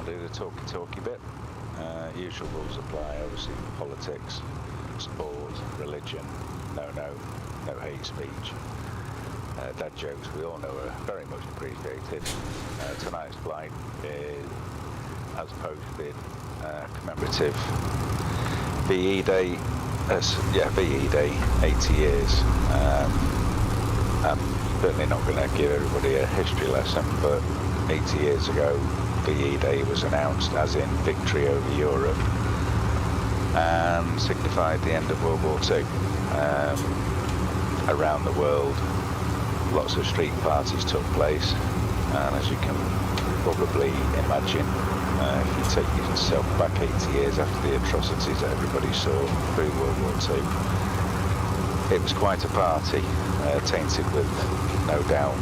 I'll do the talky bit. Usual rules apply, obviously, politics, sport, religion, no hate speech. Dad jokes, we all know, are very much appreciated. Tonight's flight is, as posted, commemorative VE Day, VE Day, 80 years. I'm certainly not going to give everybody a history lesson, but 80 years ago, VE Day was announced as in victory over Europe and signified the end of World War II. Around the world, lots of street parties took place, and as you can probably imagine, if you take yourself back 80 years after the atrocities that everybody saw through World War II, it was quite a party, tainted with, no doubt,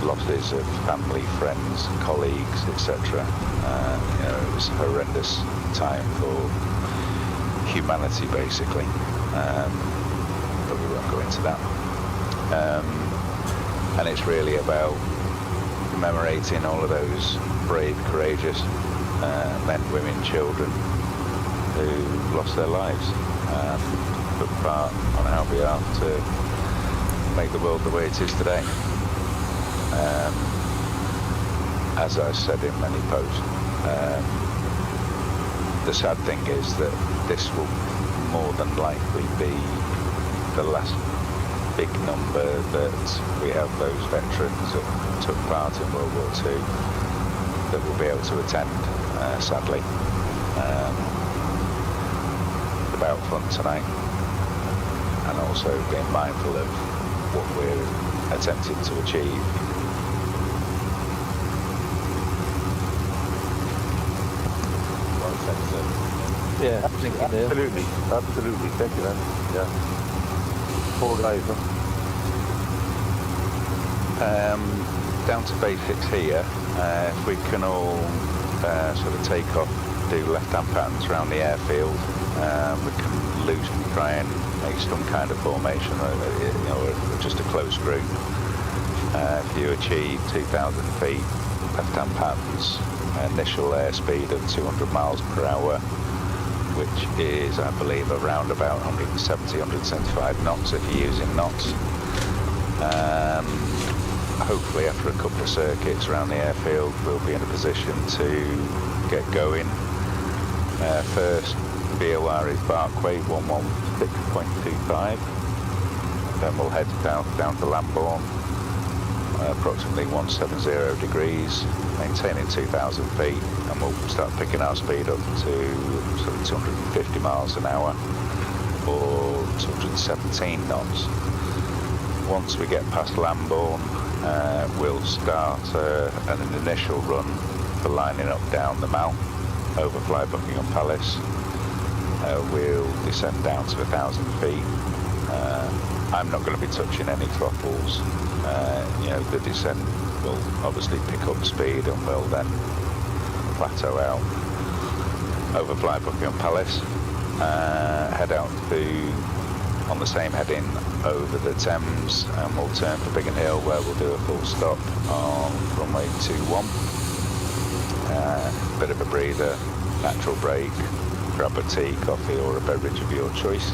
losses of family, friends, colleagues, etc. It was a horrendous time for humanity, basically. But we won't go into that. And it's really about commemorating all of those brave, courageous men, women, children who lost their lives and took part on our behalf to make the world the way it is today. As I said in many posts, the sad thing is that this will more than likely be the last big number that we have those veterans that took part in World War II that will be able to attend, sadly. About fun tonight, and also being mindful of what we're attempting to achieve. Yeah, absolutely. Thank you, man. Yeah. Poor guys, huh? Down to basics here. If we can all sort of take off, do left-hand patterns around the airfield, we can loosely try and make some kind of formation, or just a close group. If you achieve 2,000 feet, left-hand patterns, initial airspeed of 200 miles per hour, which is, I believe, around about 170, 175 knots if you're using knots. Hopefully after a couple of circuits around the airfield, we'll be in a position to get going. First VOR is Barkway 116.25. Then we'll head down to Lambourne, approximately 170 degrees, maintaining 2,000 feet, and we'll start picking our speed up to sort of 250 miles an hour or 217 knots. Once we get past Lambourne, we'll start an initial run for lining up down the Mall over Fly Buckingham Palace. We'll descend down to 1,000 feet. I'm not going to be touching any throttles. The descent will obviously pick up speed and will then plateau out over Fly Buckingham Palace. Head out on the same heading over the Thames, and we'll turn for Biggin Hill, where we'll do a full stop on runway 21. Bit of a breather, natural break, grab a tea, coffee or a beverage of your choice.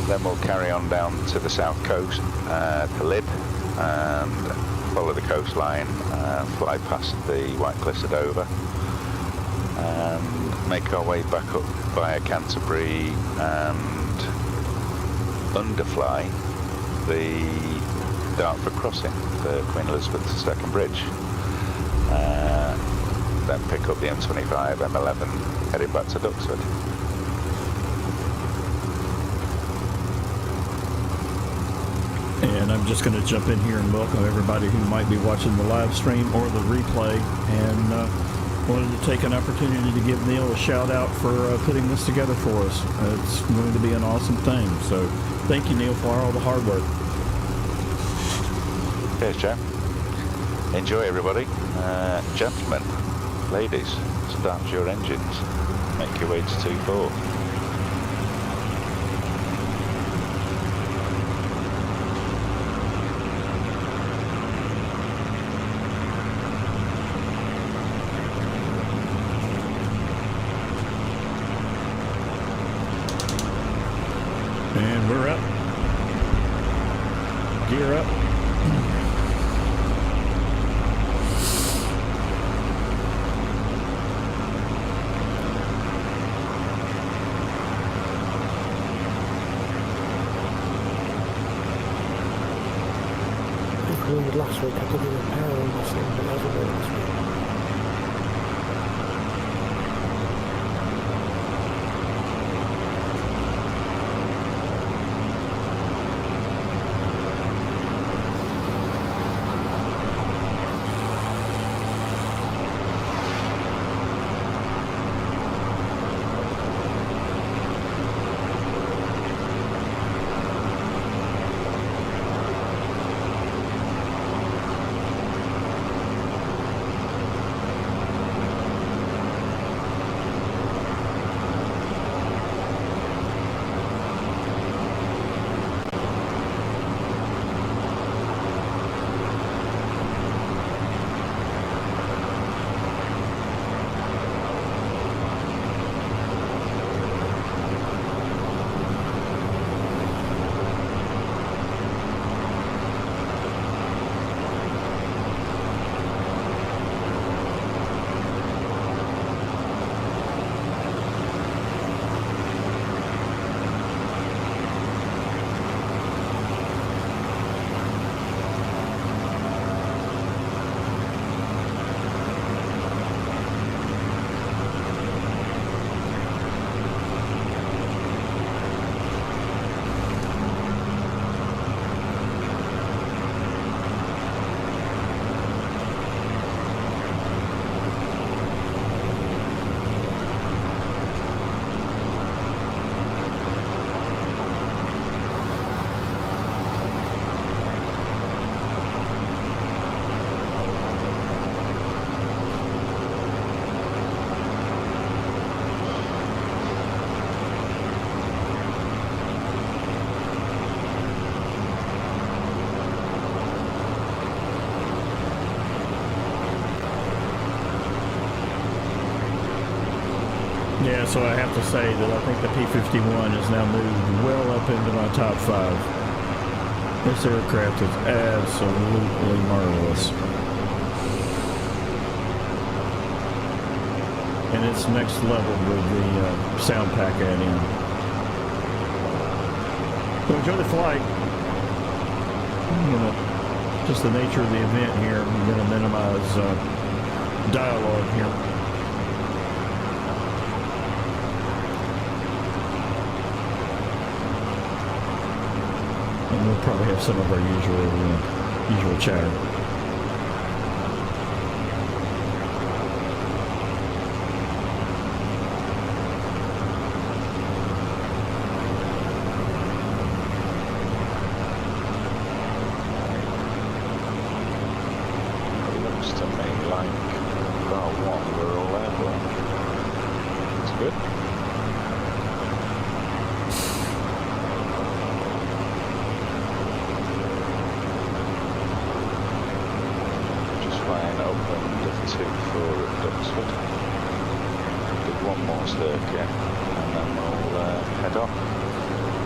Then we'll carry on down to the south coast to Lydd and follow the coastline, fly past the White Cliffs of Dover and make our way back up via Canterbury and underfly the Dartford crossing, the Queen Elizabeth II Bridge. Then pick up the M25, M11, heading back to Duxford. And I'm just going to jump in here and welcome everybody who might be watching the live stream or the replay, and wanted to take an opportunity to give Neil a shout out for putting this together for us. It's going to be an awesome thing, so thank you, Neil, for all the hard work. Cheers, Joe. Enjoy, everybody. Gentlemen, ladies, start your engines. Make your way to 24. We're up. Gear up. Last week I did a repair on this thing, but I wasn't this week. Yeah, so I have to say that I think the P-51 has now moved well up into my top 5. This aircraft is absolutely marvelous. And it's next level with the sound pack add-in. So enjoy the flight. Just the nature of the event here, I'm going to minimize dialogue here. And we'll probably have some of our usual chatter. Looks to me like about one we're all airborne. It's good. Two for Duxford. Do one more circuit and then we'll head off.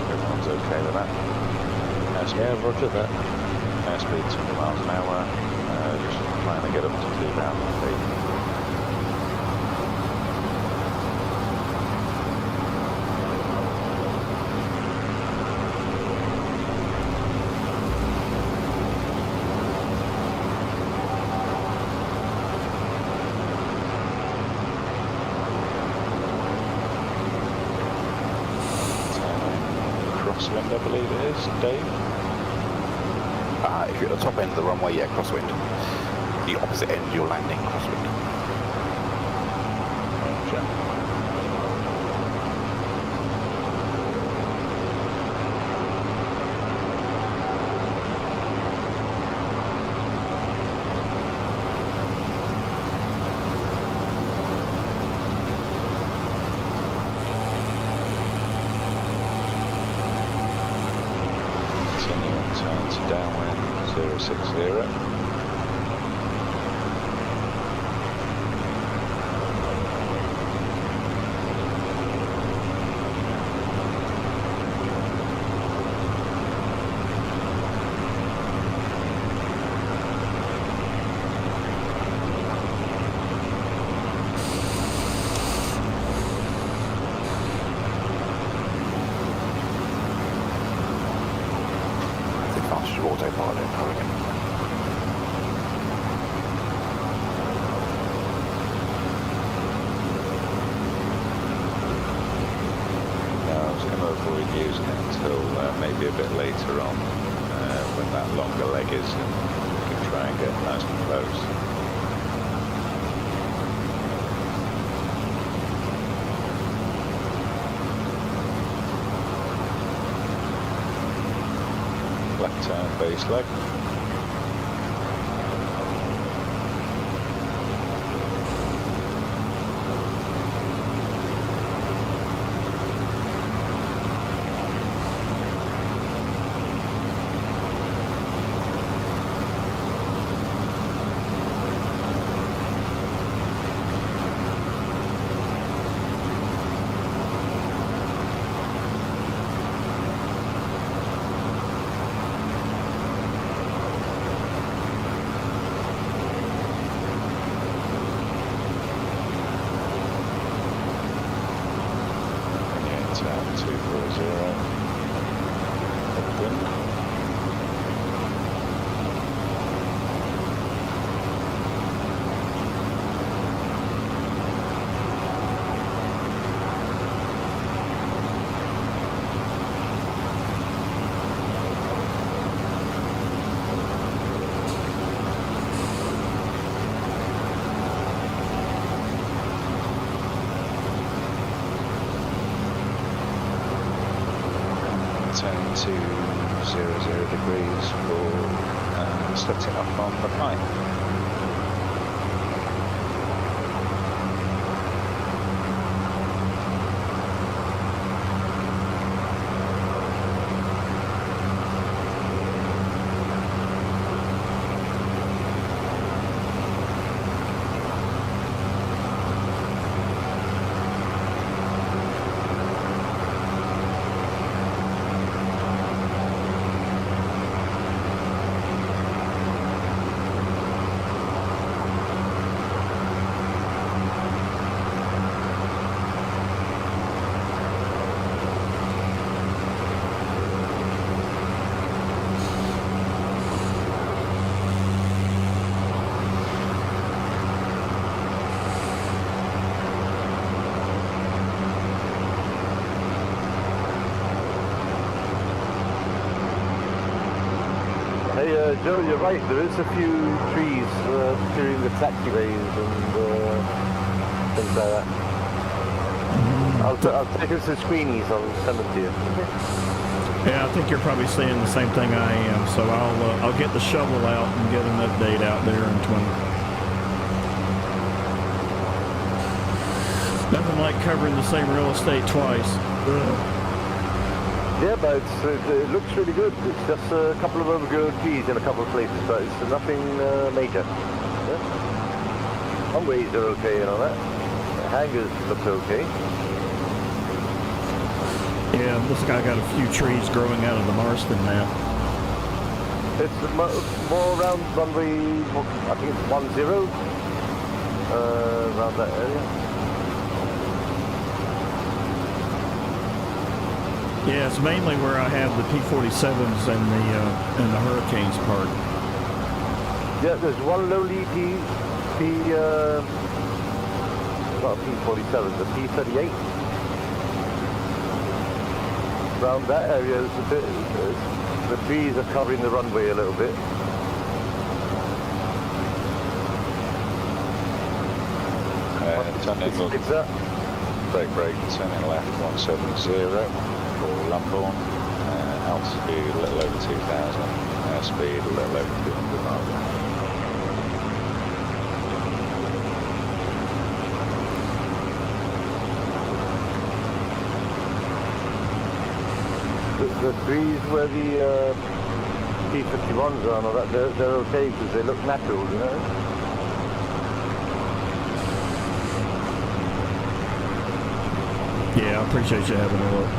Everyone's okay with that? Airspeed, Yeah, roger that. Airspeed 20 miles an hour. Just trying to get up to 2,000 feet. Crosswind, I believe it is, Dave. If you're at the top end of the runway, yeah, crosswind. The opposite end, you're landing crosswind. Roger. Turn to downwind 060. later on when that longer leg is, and we can try and get nice and close. Left turn, base leg. Turn to 00 degrees for setting up on the pipe. Hey, Joe, you're right. There is a few trees during the taxiways and things like that. I'll take us to screenies. I'll send them to you. Yeah, I think you're probably seeing the same thing I am. So I'll get the shovel out and get an update out there in 20. Nothing like covering the same real estate twice. Yeah, but it looks really good. It's just a couple of overgrown trees in a couple of places, but it's nothing major. Yeah? Some ways are okay and all that. The hangars look okay. Yeah, looks like I got a few trees growing out of the Marston now. It's more around runway, I think it's 10, around that area. Yeah, it's mainly where I have the P-47s and the Hurricanes parked. Yeah, there's one lowly not a P-47, the P-38. Around that area, it's a bit, the trees are covering the runway a little bit. Turning brake, turning left 170 for Lambourne, altitude a little over 2,000, airspeed a little over 200 miles. The trees where the P-51s are and all that, they're okay because they look natural, you know? Yeah, I appreciate you having a look.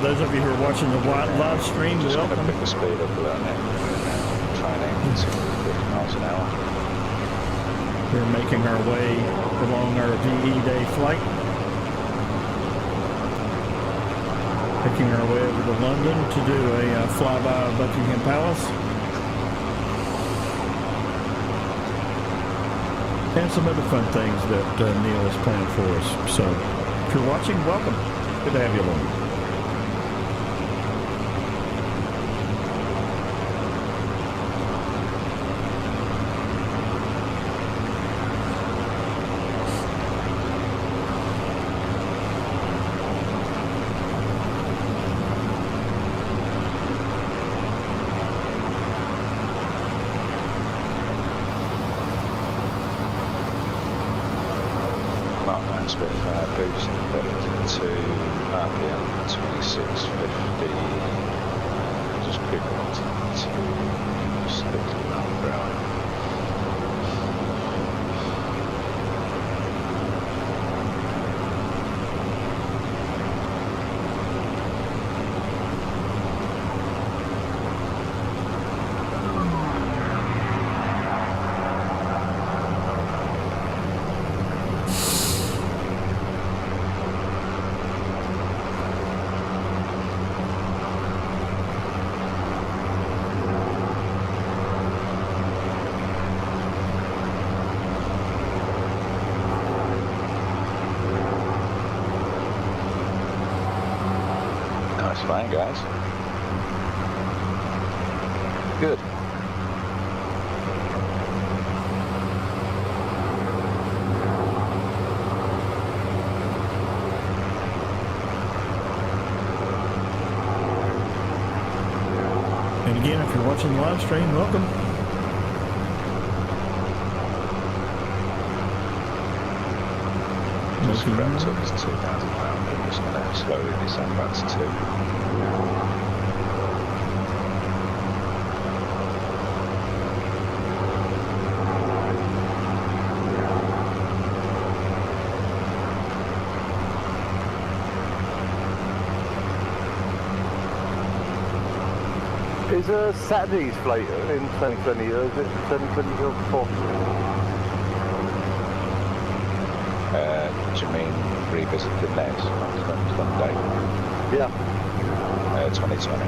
those of you who are watching the live stream, Just going to welcome. pick the speed up a little bit. Try and aim for 250 miles an hour. We're making our way along our VE Day flight. Picking our way over to London to do a flyby of Buckingham Palace. And some other fun things that Neil has planned for us. So, if you're watching, welcome. Good to have you along. Spitfire boost to RPM 2650. Just creep up to 60 miles per hour. Fine, guys. Good. And again, if you're watching the live stream, welcome. Just crept up to 2,000 pounds. I'm just going to slowly descend back to 2. Is a Saturday's flight in 2020 or is it 2020 or before? Do you mean revisit the NES Sunday? Yeah. 2020.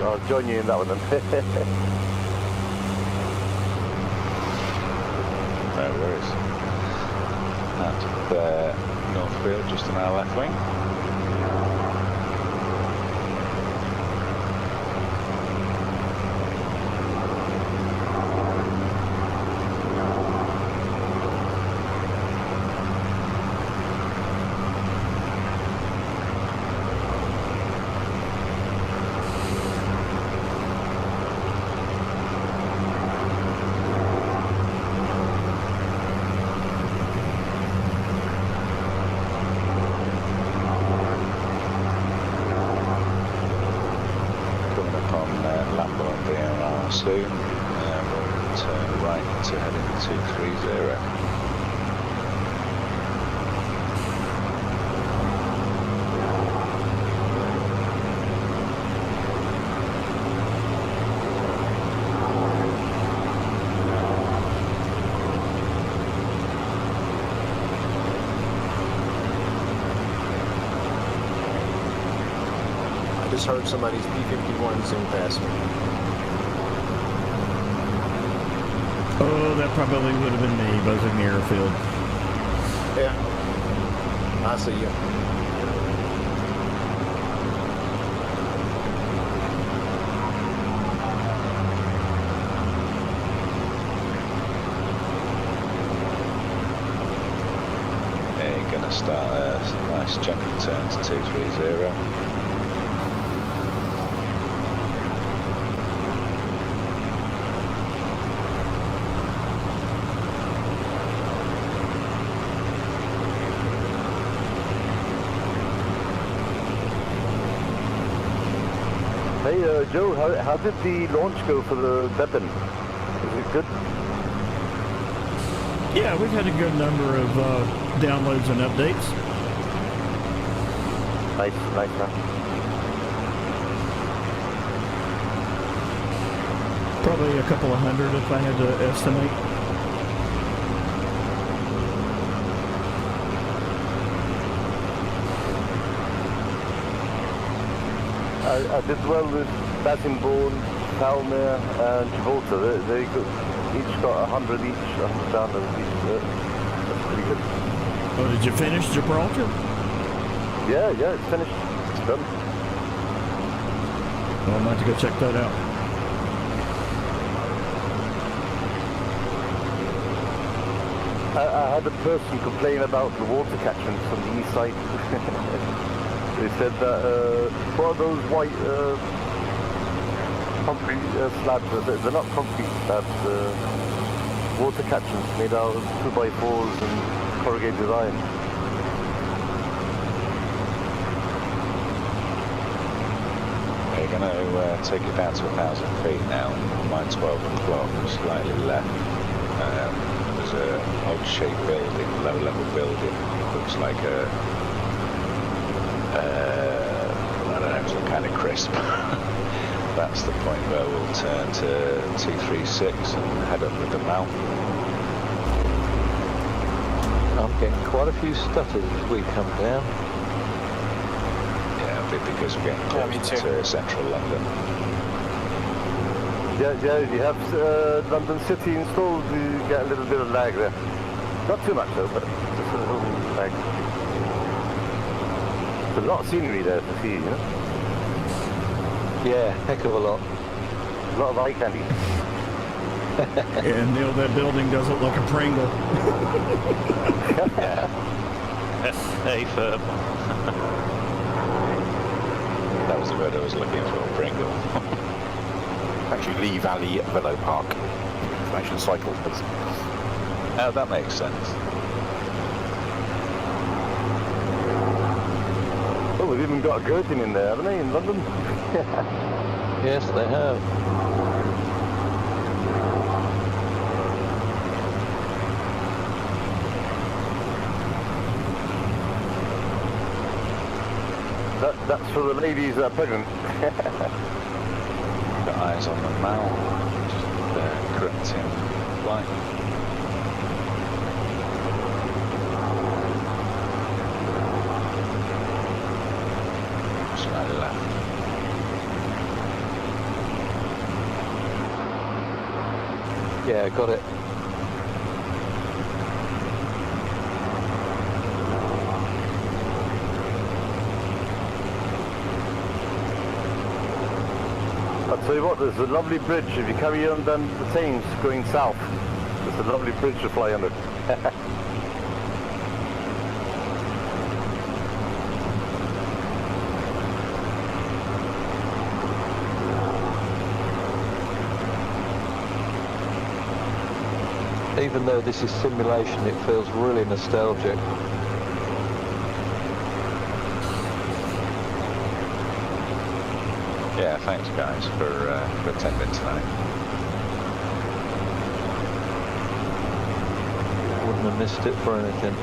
I'll join you in that one then. No worries. At Northfield, just on our left wing. Soon, we'll turn right to head into 230. I just heard somebody's P-51 zoom past me. Oh, that probably would have been me buzzing the airfield. Yeah, I see you. Yeah, you're going to start a nice gentle turn to 230. Hey Joe, how did the launch go for the Biggin? Is it good? Yeah, we've had a good number of downloads and updates. Nice man. Probably a couple of hundred if I had to estimate. I did well with Bassingbourne, Palmer, and Gibraltar. They each got 100 each, 100 down each. That's pretty good. Oh, did you finish Gibraltar? Yeah, it's finished. It's done. Well, I'm about to go check that out. I had a person complain about the water catchment from the east side. They said that, what are those white concrete slabs? They're not concrete slabs, water catchments made out of 2x4s and corrugated iron. We're going to take it down to 1,000 feet now. Mine 12 o'clock, slightly left. There's an odd-shaped building, low-level building. Looks like I don't know, some kind of crisp. That's the point where we'll turn to 236 and head up with the mount. I'm getting quite a few stutters as we come down. Yeah, a bit because we're getting close to central London. Yeah, you have London City installed, you get a little bit of lag there. Not too much though, but just a little lag. There's a lot of scenery there to see, you know? Yeah, heck of a lot. A lot of eye candy. And Neil, that building does look like a Pringle. Hey, firm. That was the word I was looking for, Pringle. Actually, Lee Valley Velo Park. Information cycle. Oh, that makes sense. Oh, we've even got a curtain in there, haven't they, in London? Yes, they have. That's for the ladies that are pregnant. Got eyes on the mount, just correcting flight. Slightly left. Yeah, got it. I'll tell you what, there's a lovely bridge. If you carry on down the Thames going south, there's a lovely bridge to fly under. Even though this is simulation, it feels really nostalgic. Yeah, thanks guys for attending tonight. Wouldn't have missed it for anything.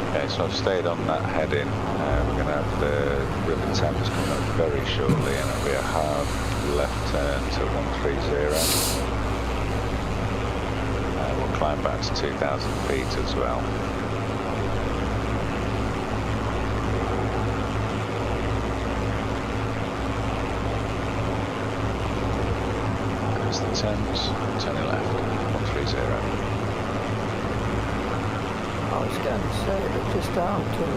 Okay, so I've stayed on that heading. We're going to have the River Thames coming up very shortly, and it'll be a hard left turn to 130. We'll climb back to 2,000 feet as well. There's the Thames, turning left, 130. I was going to say that just after,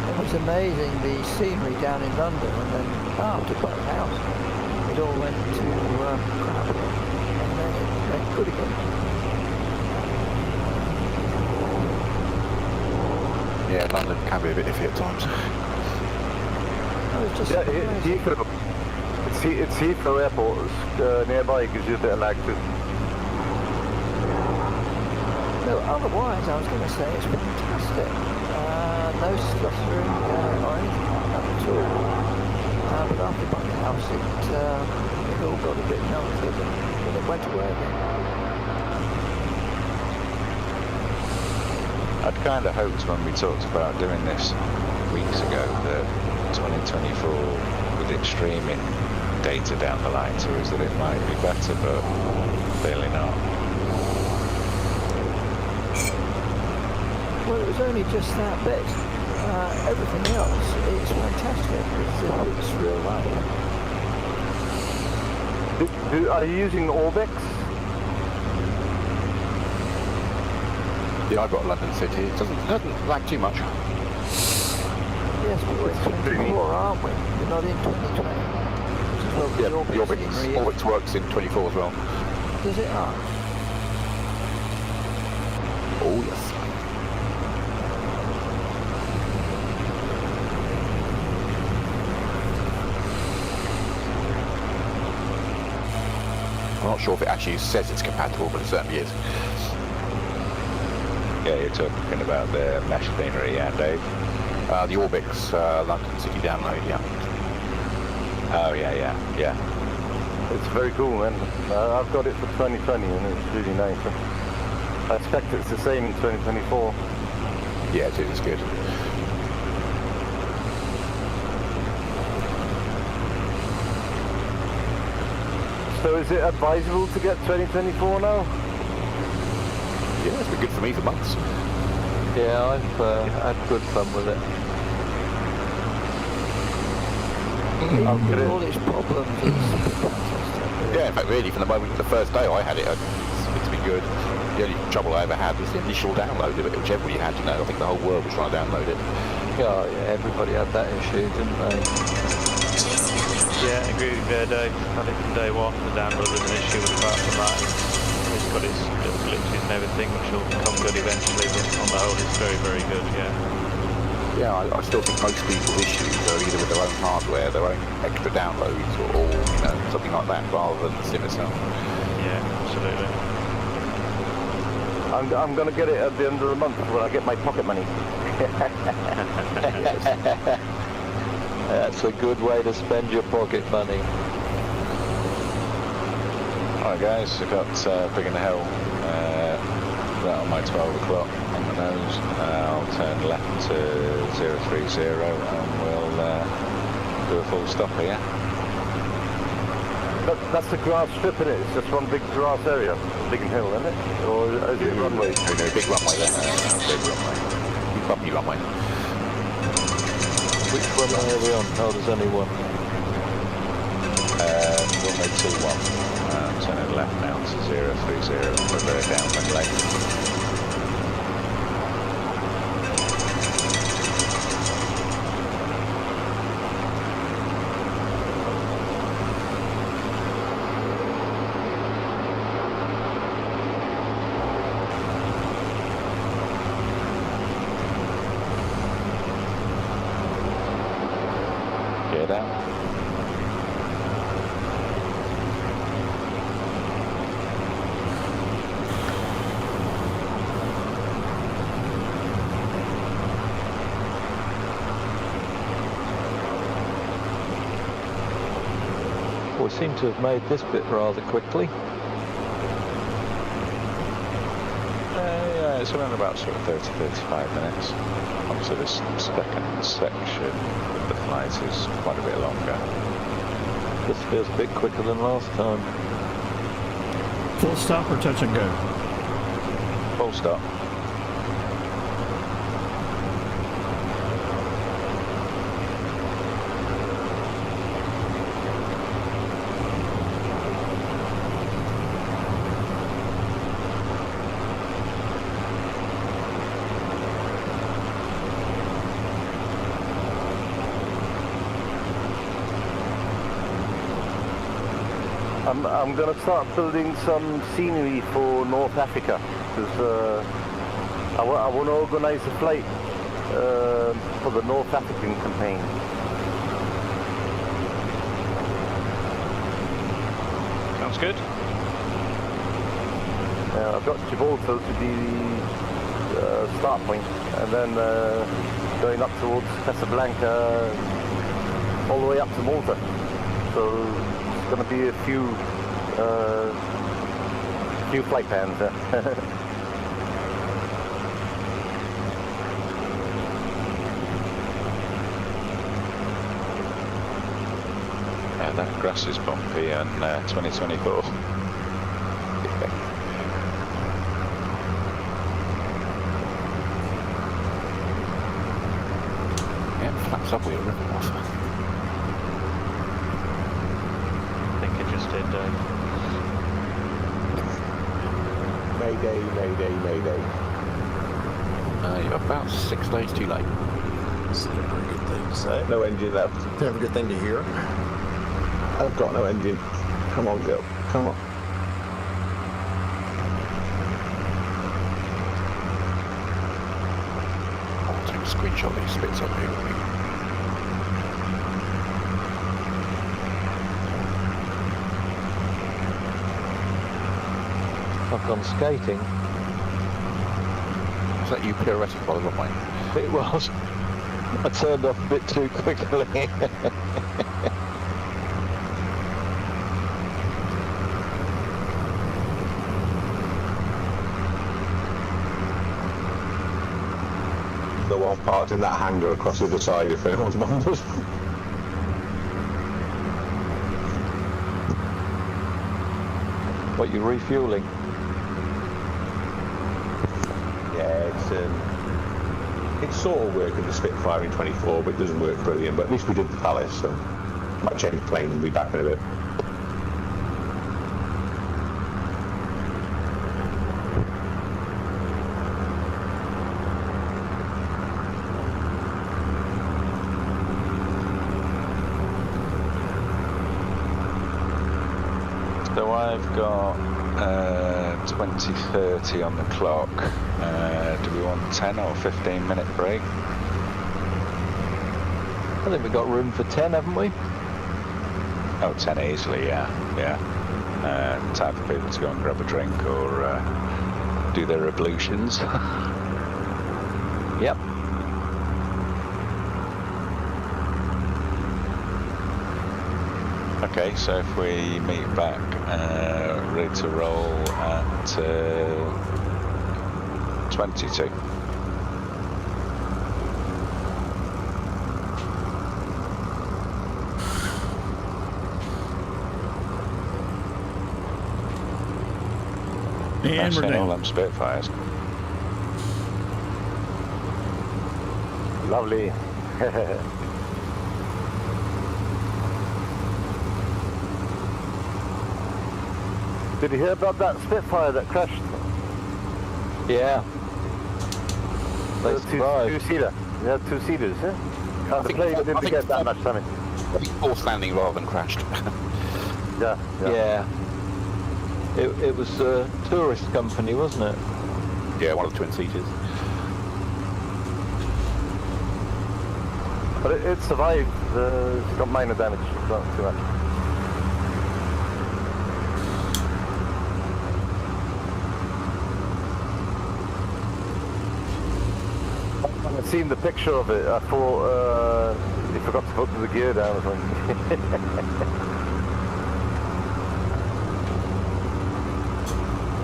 it was amazing the scenery down in London, and then after got a house, it all went to crap, and then it went good again. Yeah, London can be a bit iffy at times. I was just Heathrow. It's Heathrow Airport. It's, nearby, gives you a bit of lag too. No, otherwise, I was going to say it's fantastic. No stuttering or anything like that at all. But after buying the house, it all got a bit melted and it went away again. I'd kind of hoped when we talked about doing this weeks ago that 2024 with it streaming data down the line to us that it might be better, but clearly not. Well, it was only just that bit. Everything else is fantastic. It's real life. Are you using Orbex? Yeah, I've got London City. It doesn't lag too much. Yes, but we're 24, aren't we? We're not in 2020. Well, Yeah, the Orbix works in 24 as well. Does it? Oh, yes. I'm not sure if it actually says it's compatible, but it certainly is. Yeah, you're talking about the mesh cleanery, yeah, Dave? The Orbix London City download, yeah. Oh, yeah. It's very cool, man. I've got it for 2020 and it's really nice. I expect it's the same in 2024. Yeah, it is. It's good. So is it advisable to get 2024 now? Yeah, it's been good for me for months. Yeah, I've had good fun with it. With all its problems, it's fantastic. Yeah, in fact, really, from the moment, the first day I had it, it's been good. The only trouble I ever had was the initial download of it, which everybody had, you know. I think the whole world was trying to download it. Yeah, everybody had that issue, didn't they? Yeah, I agree with you, Dave. Had it from day one. The download was an issue, but apart from that, it's got its little glitches and everything, which will come good eventually. But on the whole, it's very, very good. Yeah. Yeah, I still think most people's issues are either with their own hardware, their own extra downloads, or you know, something like that, rather than the sim itself. Yeah, absolutely. I'm going to get it at the end of the month when I get my pocket money. That's a good way to spend your pocket money. Alright guys, I've got Biggin Hill right on my 12 o'clock on the nose. I'll turn left to 030 and we'll do a full stop here. That's the grass strip, isn't it? It's just one big grass area, Biggin Hill, isn't it? Or is it runway? No, big runway there. Big runway. Bumpy runway. Which runway are we on? Oh, there's only one. Runway 21. Turning left now to 030 and we're downwind lane. Gear down. We seem to have made this bit rather quickly. Yeah, it's around about sort of 30-35 minutes. Obviously this second section of the flight is quite a bit longer. This feels a bit quicker than last time. Full stop or touch and go? Full stop. I'm going to start building some scenery for North Africa because I want to organise a flight for the North African campaign. Sounds good. I've got Gibraltar to be the start point, and then going up towards Casablanca, all the way up to Malta. So it's going to be a few flight pans. Yeah, that grass is bumpy and 2024. Yeah, flaps up wheel ripping off. I think it just did, Dave. Mayday, mayday, mayday. You're about 6 days too late. It's a pretty good thing to say. No engine left. Never a good thing to hear. I've got no engine. Come on, girl. Come on. I'll take a screenshot of these spits up here with me. I've gone skating. Is that you pirouetting by the runway? It was. I turned off a bit too quickly. The one part in that hangar across the other side if anyone's wonders. What, you're refueling? Yeah, it's sort of working the Spitfire in 24, but it doesn't work brilliant. But at least we did the Palace, so might change the plane and be back in a bit. So I've got 20:30 on the clock. Do we want 10 or 15-minute break? I think we've got room for 10, haven't we? Oh, 10 easily, yeah. Time for people to go and grab a drink or do their ablutions. Yep. Okay, so if we meet back, ready to roll at 22. And we're all down. them Spitfires. Lovely. Did you hear about that Spitfire that crashed? Yeah. They Two survived. seater. Yeah, two seaters. Yeah. The plane didn't get that much damage. I think forced landing rather than crashed. Yeah. Yeah. It was a tourist company, wasn't it? Yeah, one of the twin-seaters. But it survived. It's got minor damage. Not too much. I've seen the picture of it. I thought he forgot to put the gear down or something.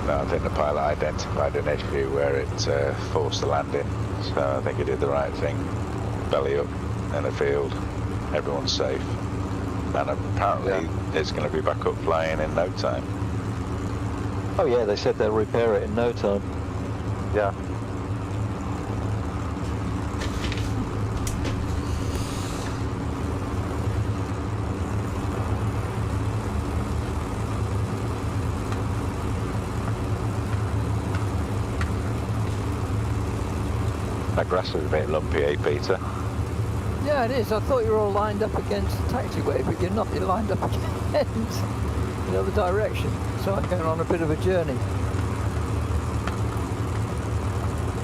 No, I think the pilot identified an issue where it forced the landing, so I think he did the right thing. Belly up in the field, everyone's safe, and apparently it's going to be back up flying in no time. Oh yeah, they said they'll repair it in no time. Yeah. That grass is a bit lumpy, eh, Peter? Yeah, it is. I thought you were all lined up against the taxiway, but you're not. You're lined up against the other direction. So I'm going on a bit of a journey.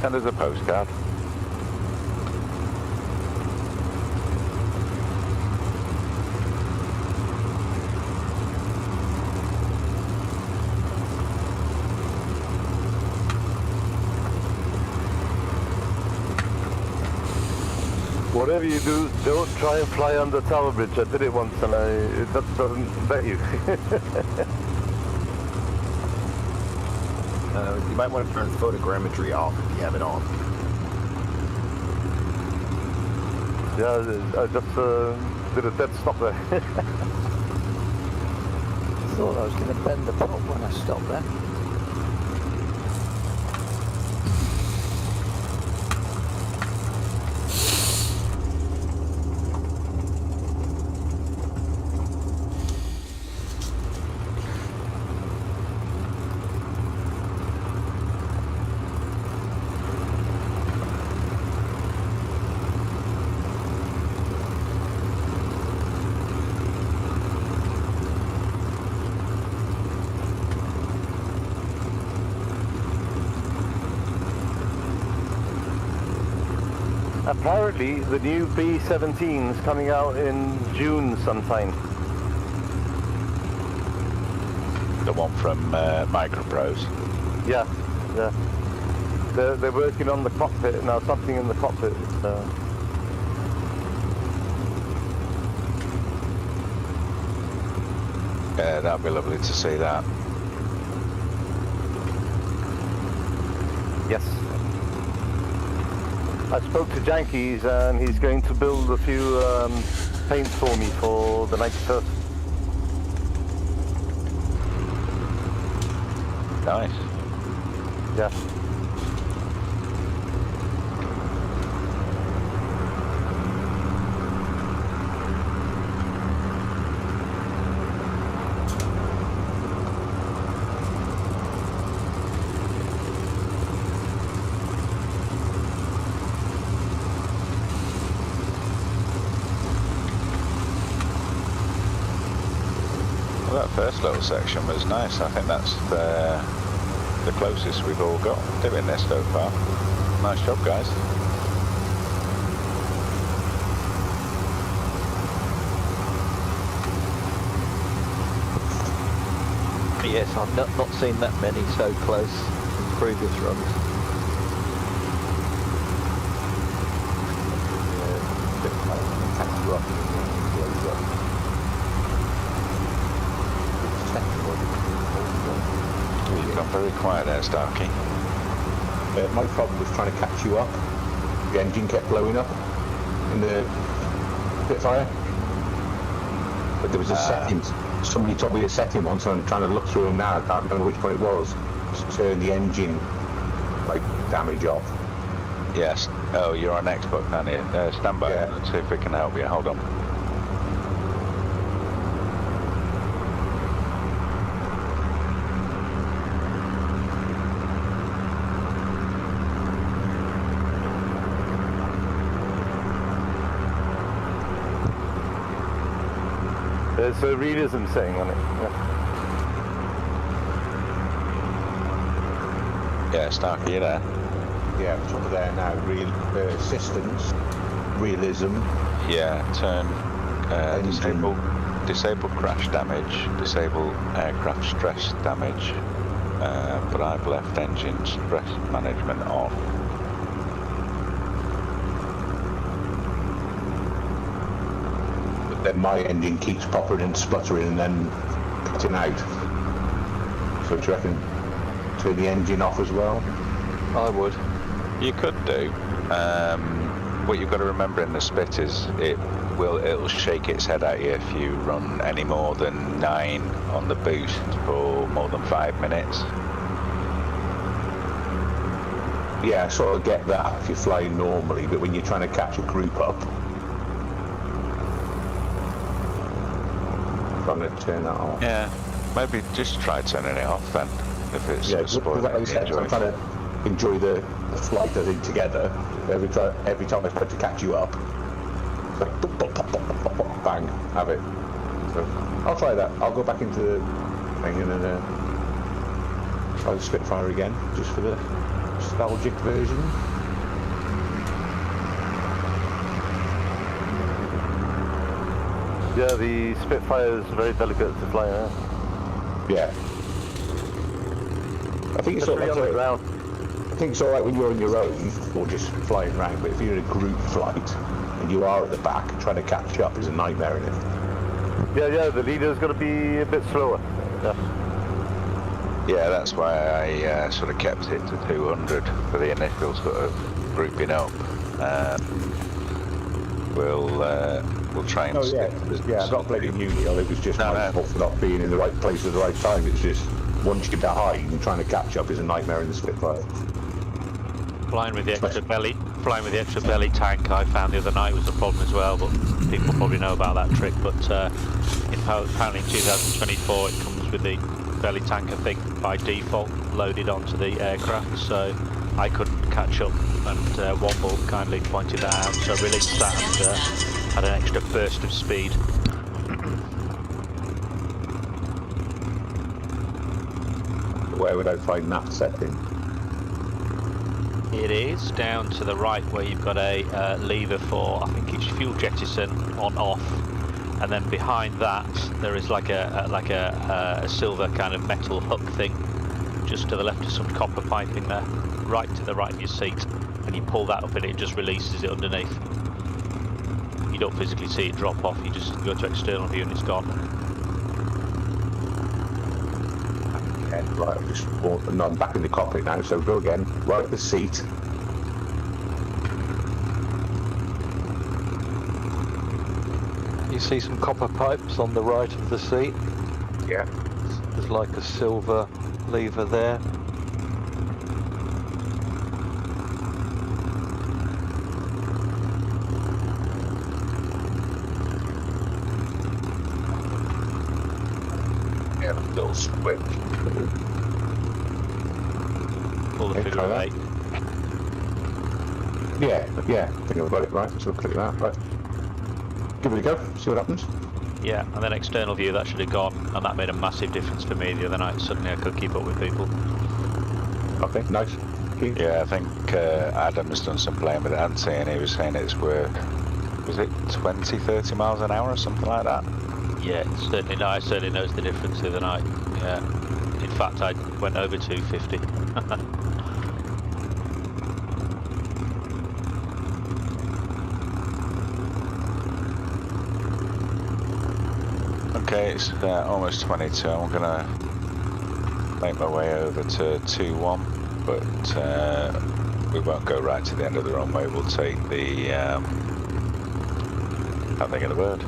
And there's a postcard. Whatever you do, don't try and fly under Tower Bridge. I did it once and it doesn't bet you. You might want to turn photogrammetry off if you have it on. Yeah, I just did a dead stop there. thought I was going to bend the prop when I stopped there. Apparently, the new B-17 is coming out in June sometime. The one from Micropros. Yeah, yeah. They're working on the cockpit now, something in the cockpit. Yeah, that'd be lovely to see that. Yes. I spoke to Jankies and he's going to build a few paints for me for the 91st. Nice. Yeah. Well, that first little section was nice. I think that's the closest we've all got doing this so far. Nice job, guys. Yes, I've not seen that many so close in previous runs. You've gone very quiet there, Starkey. My problem was trying to catch you up. The engine kept blowing up in the Spitfire. But there was a setting. Somebody told me a setting once, and I'm trying to look through them now. I can't remember which one it was. To turn the engine damage off. Yes. Oh, you're on Xbox, aren't you? Stand by. Yeah. Let's see if we can help you. Hold on. There's a realism saying on it. Yeah, Starkey, you there? Yeah, top of there now. Real assistance, realism. Yeah, turn Engine. disable crash damage, disable aircraft stress damage, but I've left engine stress management on. But then my engine keeps popping and spluttering and then cutting out. So do you reckon turn the engine off as well? I would. You could do. What you've got to remember in the Spit is it'll shake its head at you if you run any more than 9 on the boost for more than 5 minutes. Yeah, I sort of get that if you're flying normally, but when you're trying to catch a group up, I'm going to turn that off. Yeah, maybe just try turning it off then, if it's spoiling like I the said, I'm enjoyment. trying to enjoy the flight I think together. Every time I try to catch you up, it's like pop, pop, pop, pop, pop, pop, bang, have it. So I'll try that. I'll go back into the thing and then try the Spitfire again, just for the nostalgic version. Yeah, the Spitfire is very delicate to fly. Yeah. I think it's all Especially on the right. ground. I think it's all right when you're on your own or just flying around, but if you're in a group flight and you are at the back, trying to catch up is a nightmare, isn't it? Yeah, the leader's got to be a bit slower. Yeah. Yeah, that's why I sort of kept it to 200 for the initial sort of grouping up. We'll we'll try and No, stick yeah, to the- yeah. I'm not blaming you, Neil. It was just No, my no. fault for not being in the right place at the right time. It's just once you're behind and trying to catch up is a nightmare in the Spitfire. Flying with the extra belly tank I found the other night was a problem as well, but people probably know about that trick. But apparently in 2024 it comes with the belly tank, I think, by default loaded onto the aircraft, so I couldn't catch up, and Womble kindly pointed that out, so I released that and had an extra burst of speed. Where would I find that setting? It is down to the right where you've got a lever for, I think it's fuel jettison on off, and then behind that there is like a silver kind of metal hook thing just to the left of some copper piping there, right to the right of your seat, and you pull that up and it just releases it underneath. You don't physically see it drop off, you just go to external view and it's gone. Okay, right, no, I'm back in the cockpit now, so go again. Right at the seat. You see some copper pipes on the right of the seat. Yeah. There's like a silver lever there. Yeah, little switch. Pull the Okay, figure try of that. 8. Yeah, I think I've got it right, so we'll click that, right. Give it a go, see what happens. Yeah, and then external view, that should have gone, and that made a massive difference for me the other night. Suddenly I could keep up with people. Okay, nice. Keep. Yeah, I think Adam's done some playing with it, hadn't he? And he was saying it's worth, was it 20, 30 miles an hour or something like that? Yeah, certainly. No, I certainly noticed the difference the other night. Yeah. In fact, I went over 250. Okay, it's almost 22. I'm gonna make my way over to 2-1, but we won't go right to the end of the runway. We'll take the can't think of the word.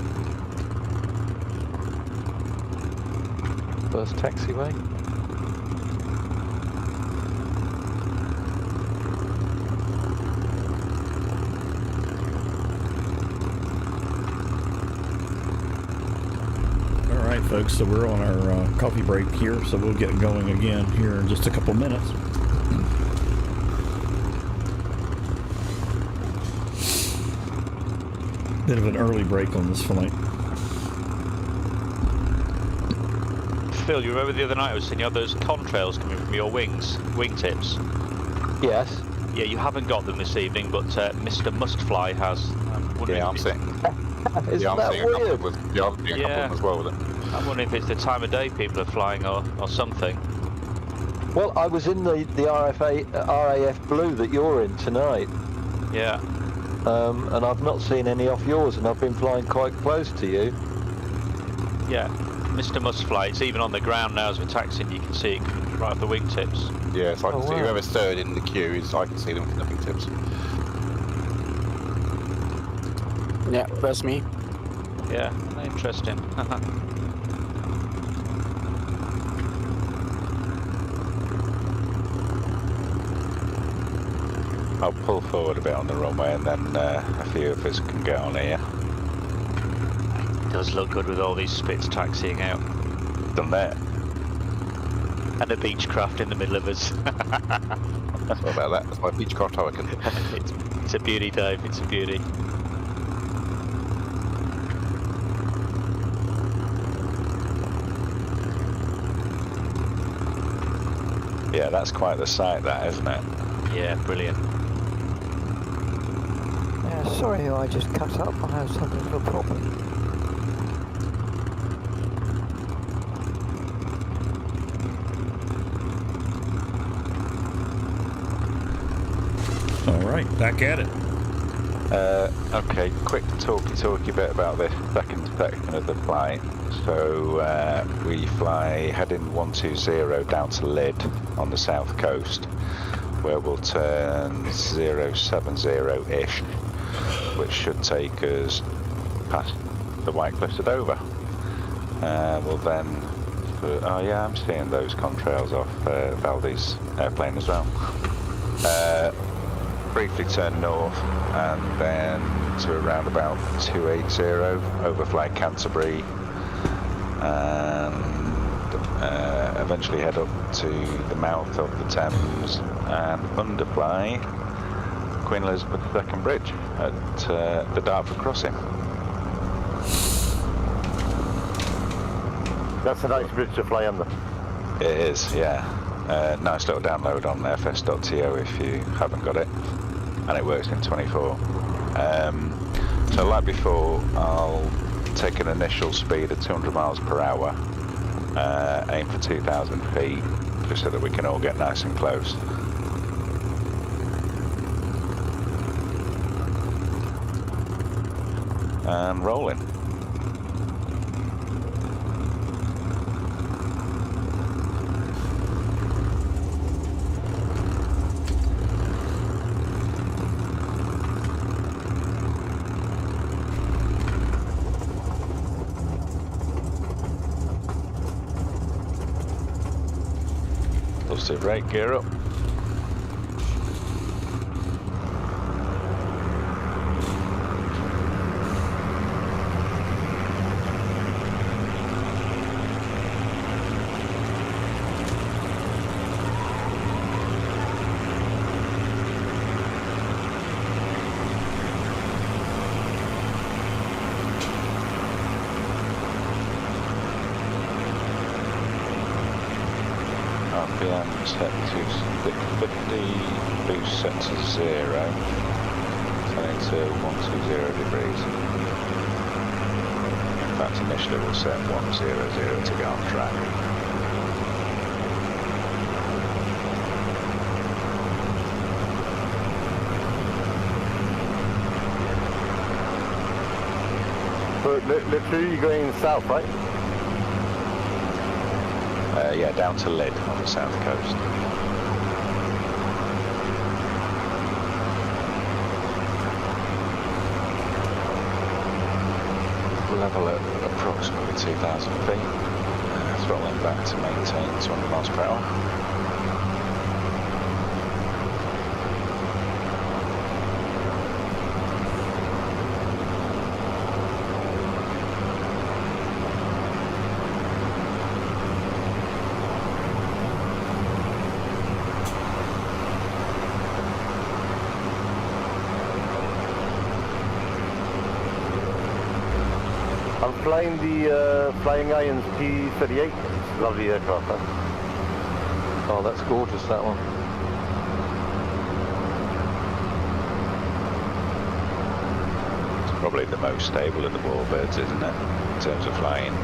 First taxiway. Alright folks, so we're on our coffee break here, so we'll get going again here in just a couple minutes. Bit of an early break on this flight. Phil, you remember the other night I was saying you had those contrails coming from your wingtips? Yes. Yeah, you haven't got them this evening, but Mr. Mustfly has. Yeah, I'm seeing. Isn't Yeah, I'm that seeing a couple weird? of them. Yeah, I'm seeing a couple of them as well with it. I'm wondering if it's the time of day people are flying or something. Well, I was in the RAF Blue that you're in tonight, Yeah. and I've not seen any off yours, and I've been flying quite close to you. Yeah. Mr. Mustfly, it's even on the ground now as we're taxiing, you can see it right off the wingtips. Yeah, so I can Oh, see wow. whoever's third in the queue is, I can see them from the wingtips. Yeah, that's me. Yeah, interesting. I'll pull forward a bit on the runway, and then a few of us can get on here. It does look good with all these spits taxiing out. Done that. And a Beechcraft in the middle of us. Sorry about that. That's my Beechcraft Hurricane. It's a beauty, Dave. It's a beauty. Yeah, that's quite the sight, that, isn't it? Yeah, brilliant. Yeah, sorry I just cut up. I had something of a problem. Alright, back at it. Okay, quick talky bit about this second section of the flight. So we fly heading 120 down to Lydd on the south coast, where we'll turn 070-ish, which should take us past the White Cliffs of Dover. We'll then, oh yeah, I'm seeing those contrails off Valdi's airplane as well. Briefly turn north and then to around about 280, overfly Canterbury, and eventually head up to the mouth of the Thames and underfly Queen Elizabeth II Bridge at the Dartford crossing. That's a nice bridge to fly under. It is, yeah. Nice little download on FS.to if you haven't got it, and it works in 24. So like before, I'll take an initial speed of 200 miles per hour, aim for 2,000 feet, just so that we can all get nice and close. And rolling. Positive rate, gear up. RPM set to 50, boost set to 0, turning to 120 degrees. In fact, initially we'll set 100 to go on track. So literally you're going south, right? Yeah, down to Lydd on the south coast. Level at approximately 2,000 feet. Throttling back to maintain 200 miles per hour. I'm flying the Flying Irons P-38. Lovely aircraft, huh? Oh, that's gorgeous, that one. It's probably the most stable of the warbirds, isn't it, in terms of flying?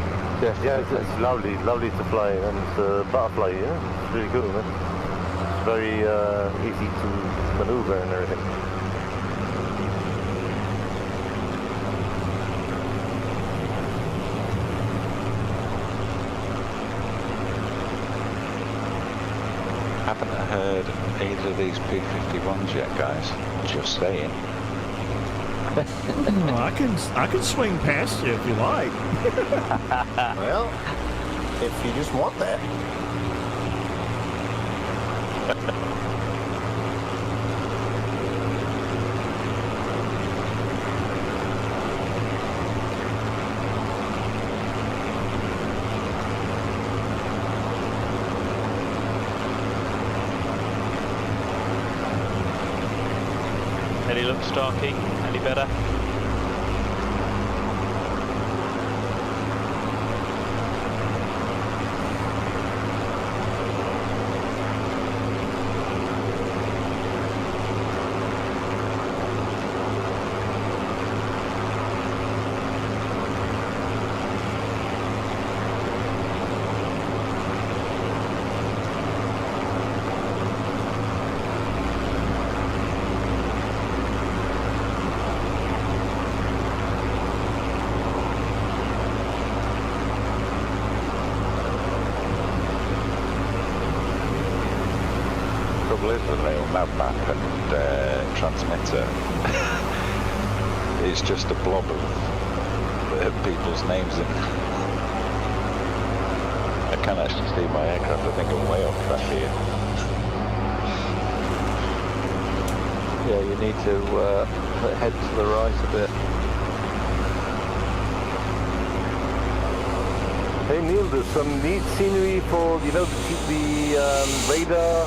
Yeah, it's lovely to fly, and it's a butterfly, yeah? It's really good, man. It's very easy to maneuver and everything. Haven't heard either of these P-51s yet, guys. Just saying. I can swing past you if you like. Well, if you just want that. Any look, Starkey? Any better? Is the rail nav map and transmitter. It's just a blob of people's names in. I can't actually see my aircraft. I think I'm way off track here. Yeah, you need to head to the right a bit. Hey Neil, there's some neat scenery for, you know, the radar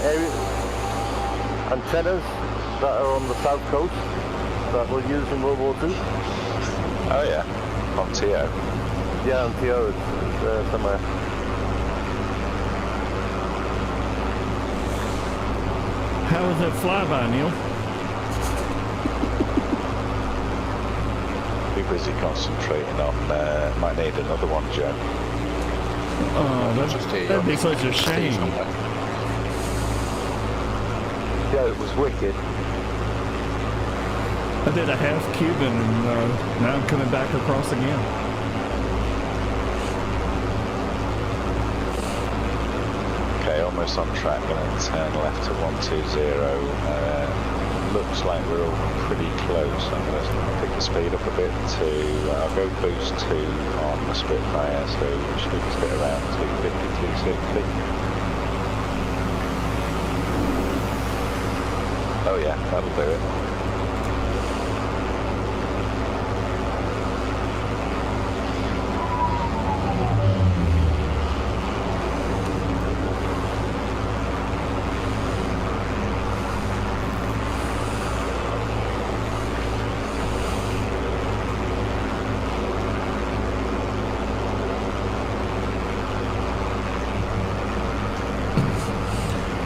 area antennas that are on the south coast that were used in World War II. Oh yeah, on TO. Yeah, on TO, it's somewhere. How was that flyby, Neil? Be busy concentrating on, might need another one, Joe. Oh, that'd be such a shame. Yeah, it was wicked. I did a half Cuban and now I'm coming back across again. Okay, almost on track, going to turn left to 120. Looks like we're all pretty close. I'm going to pick the speed up a bit to, I'll go boost 2 on the Spitfire, so we should get around 250, 260. Oh yeah, that'll do it.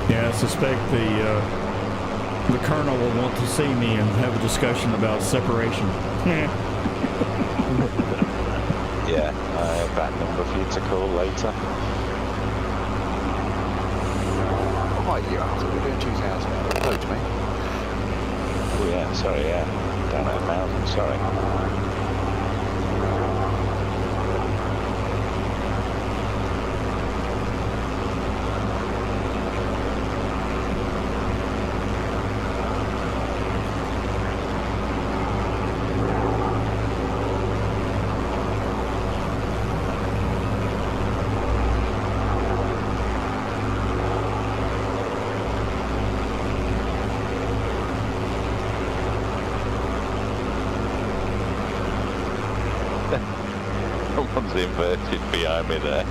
Yeah, I suspect the colonel will want to see me and have a discussion about separation. Yeah, I have that number for you to call later. Oh, yeah, we're doing 2,000. Hello to me. Oh yeah, sorry, yeah. Down at 1,000, sorry. Someone's inverted behind me there.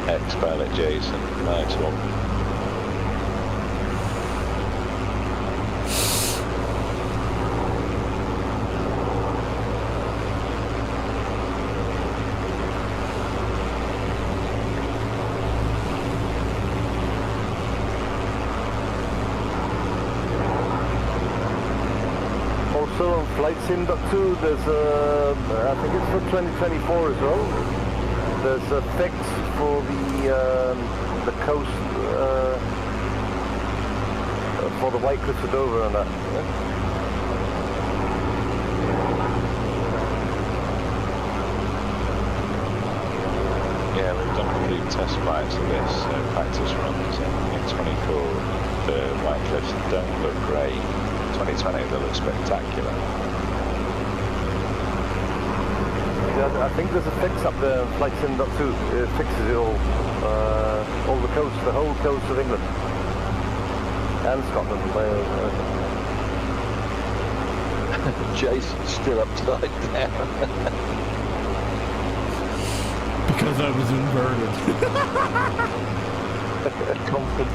Ex-pilot Jason, nice one. Also on Flightsim.to, there's I think it's for 2024 as well. There's effects for the coast for the White Cliffs of Dover and that. Yeah, we've done a few test flights of this, practice runs in 24. The White Cliffs don't look great. 2020 they look spectacular. Yeah, I think there's a fix up there on Flightsim.to. It fixes it all the coast, the whole coast of England and Scotland and Wales. Jason's still upside down. Because I was inverted.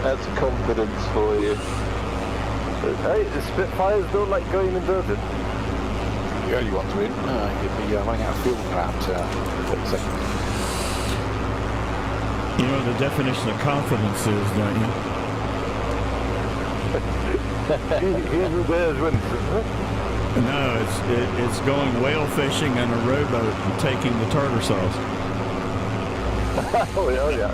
That's confidence for you. Hey, the Spitfires don't like going inverted. The only ones win. You'd be running out of fuel in about 30 seconds. You know what the definition of confidence is, don't you? Here's who bears wins. No, it's going whale fishing in a rowboat and taking the tartar sauce. Oh yeah.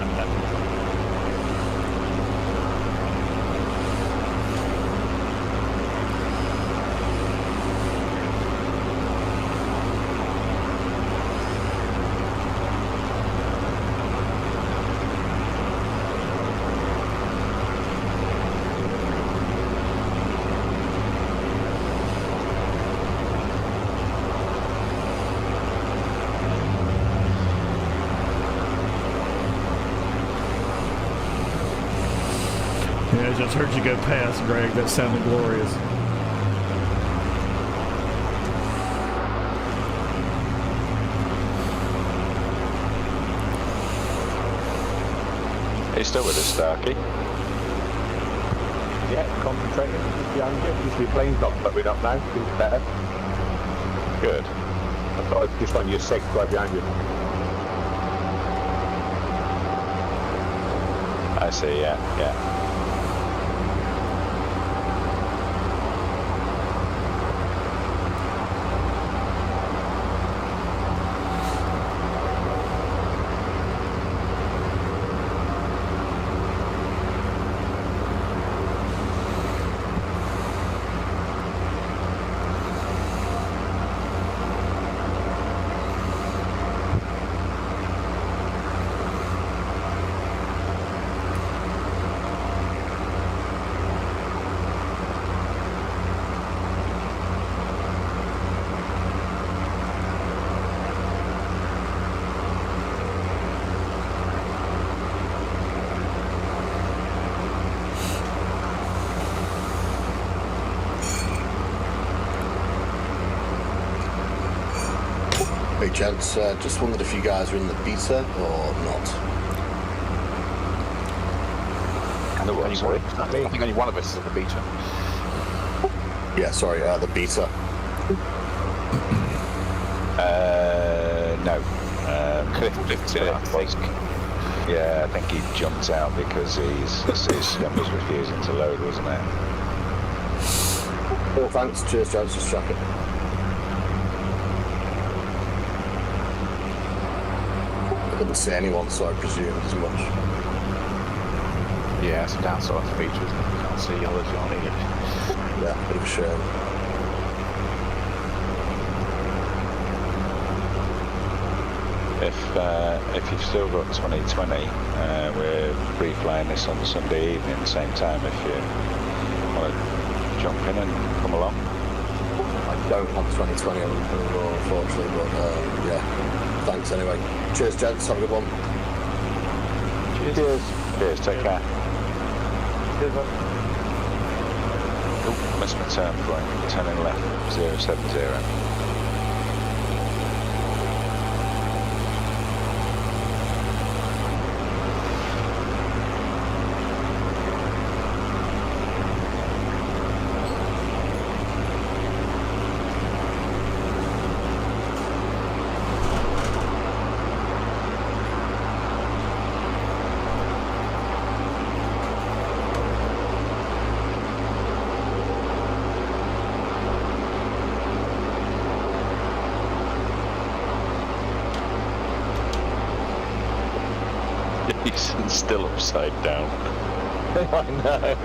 I just heard you go past, Greg. That sounded glorious. Are you still with us, Starkey? Yeah, concentrating. Behind you. Used to be planes not blowing up now. Things better. Good. I thought I was just on your seg right behind you. I see, yeah. Hey gents, just wondered if you guys are in the beta or not. I think only one of us is in the beta. Yeah, sorry, the beta. No. Cliff's in it, I think. Yeah, I think he jumped out because his system was refusing to load, wasn't it? Well, thanks. Cheers, gents. Just checking. I didn't see anyone, so I presumed as much. Yeah, it's a downside of the beta, isn't it? You can't see others on it. Yeah, bit of a shame. If you've still got 2020, we're replaying this on Sunday evening, same time. If you want to jump in and come along. I don't have 2020 on anymore, unfortunately, but yeah, thanks anyway. Cheers, gents. Have a good one. Cheers. Cheers. Take care. Cheers, man. Oh, missed my turn point. Turning left. 070. He's still upside down. I know.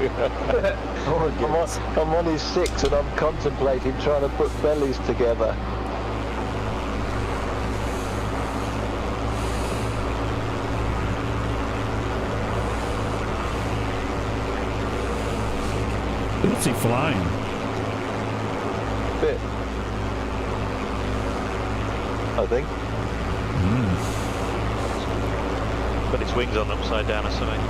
I'm on his 6 and I'm contemplating trying to put bellies together. What's he flying? Bit. I think. Got its wings on upside down or something.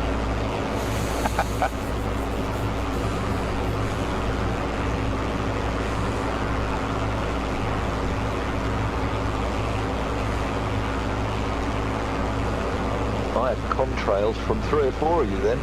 I had contrails from 3 or 4 of you then.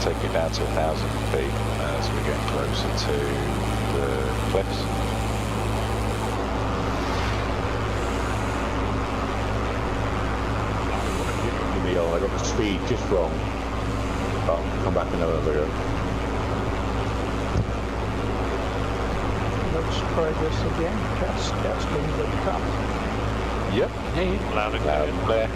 Take it down to 1,000 feet as we get closer to the cliffs. Give me all. I got the speed just wrong. I'll come back another video. Let's try this again. That's been the top. Yep. Hey. Loud and clear.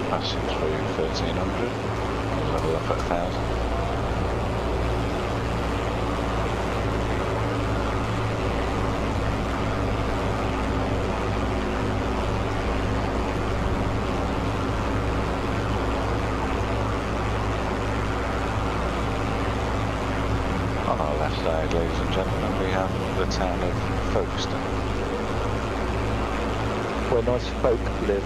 Passing through 1,300. level up at 1,000. On our left side, ladies and gentlemen, we have the town of Folkestone. Where nice folk live.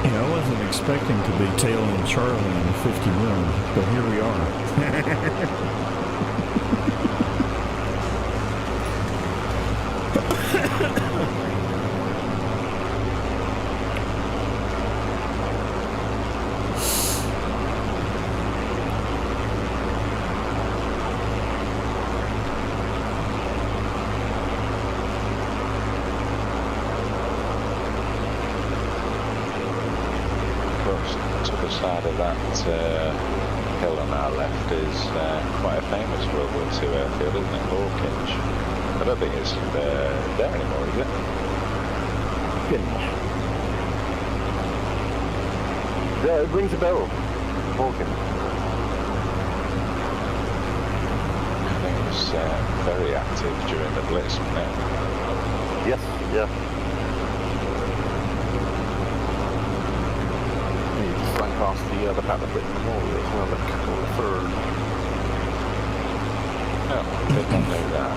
Yeah, I wasn't expecting to be tailing Charlie in 51, but here we are. To the side of that hill on our left is quite a famous World War II airfield, isn't it? Hawkinge. I don't think it's there anymore, is it? Yeah, it rings a bell. Hawkinge. I think it was very active during the Blitz, wasn't it? Yes, yeah. Flying past the Battle of Britain Memorial as well, the 3rd. No, did not know that.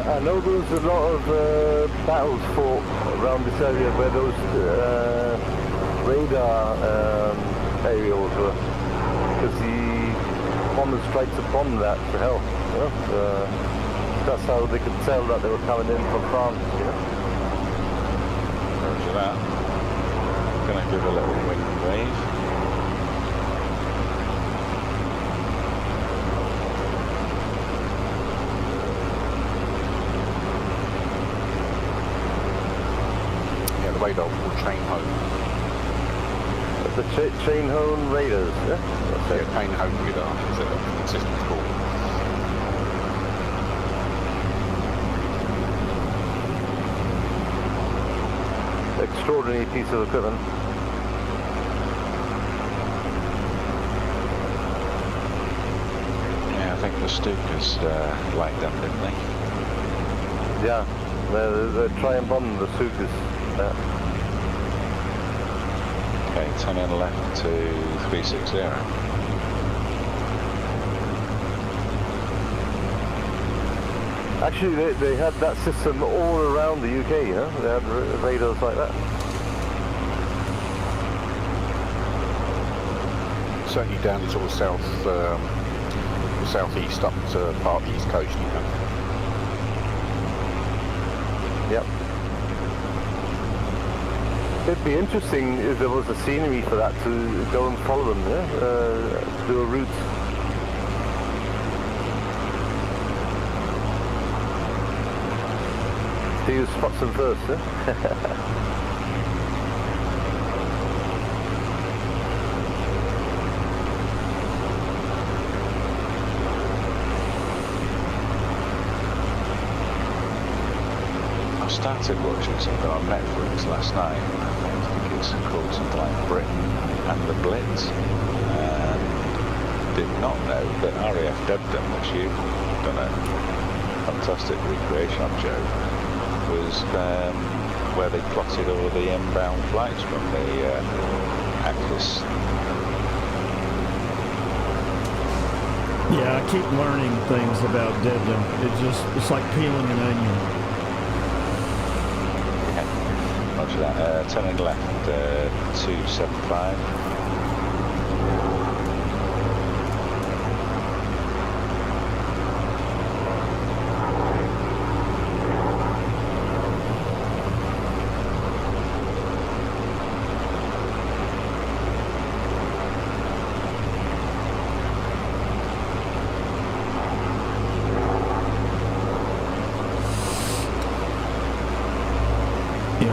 I know there's a lot of battles fought around this area where those radar aerials were, because the bombers tried to bomb that to hell. You know? That's how they could tell that they were coming in from France. You know? Roger that. Gonna give a little wing wave. Yeah, the radar will train home. The chain home raiders, yeah? Yeah, train home radar is a system called. Extraordinary piece of equipment. Yeah, I think the Stukas liked them, didn't they? Yeah, they try and bomb the Stukas. Yeah. Okay, 10 in left to 360. Actually, they had that system all around the UK, you know? They had radars like that. Certainly down sort of southeast up to part of the east coast, you know. Yep. It'd be interesting if there was a scenery for that to go and follow them, yeah? Do a route. Do you spot them first, eh? I started watching something on Netflix last night. I think it's called something like Britain and the Blitz. And did not know that RAF Biggin, which you've done a fantastic recreation of, Joe, was where they plotted all the inbound flights from the Axis. Yeah, I keep learning things about Debden. It's like peeling an onion. Roger that. Turning left, 275.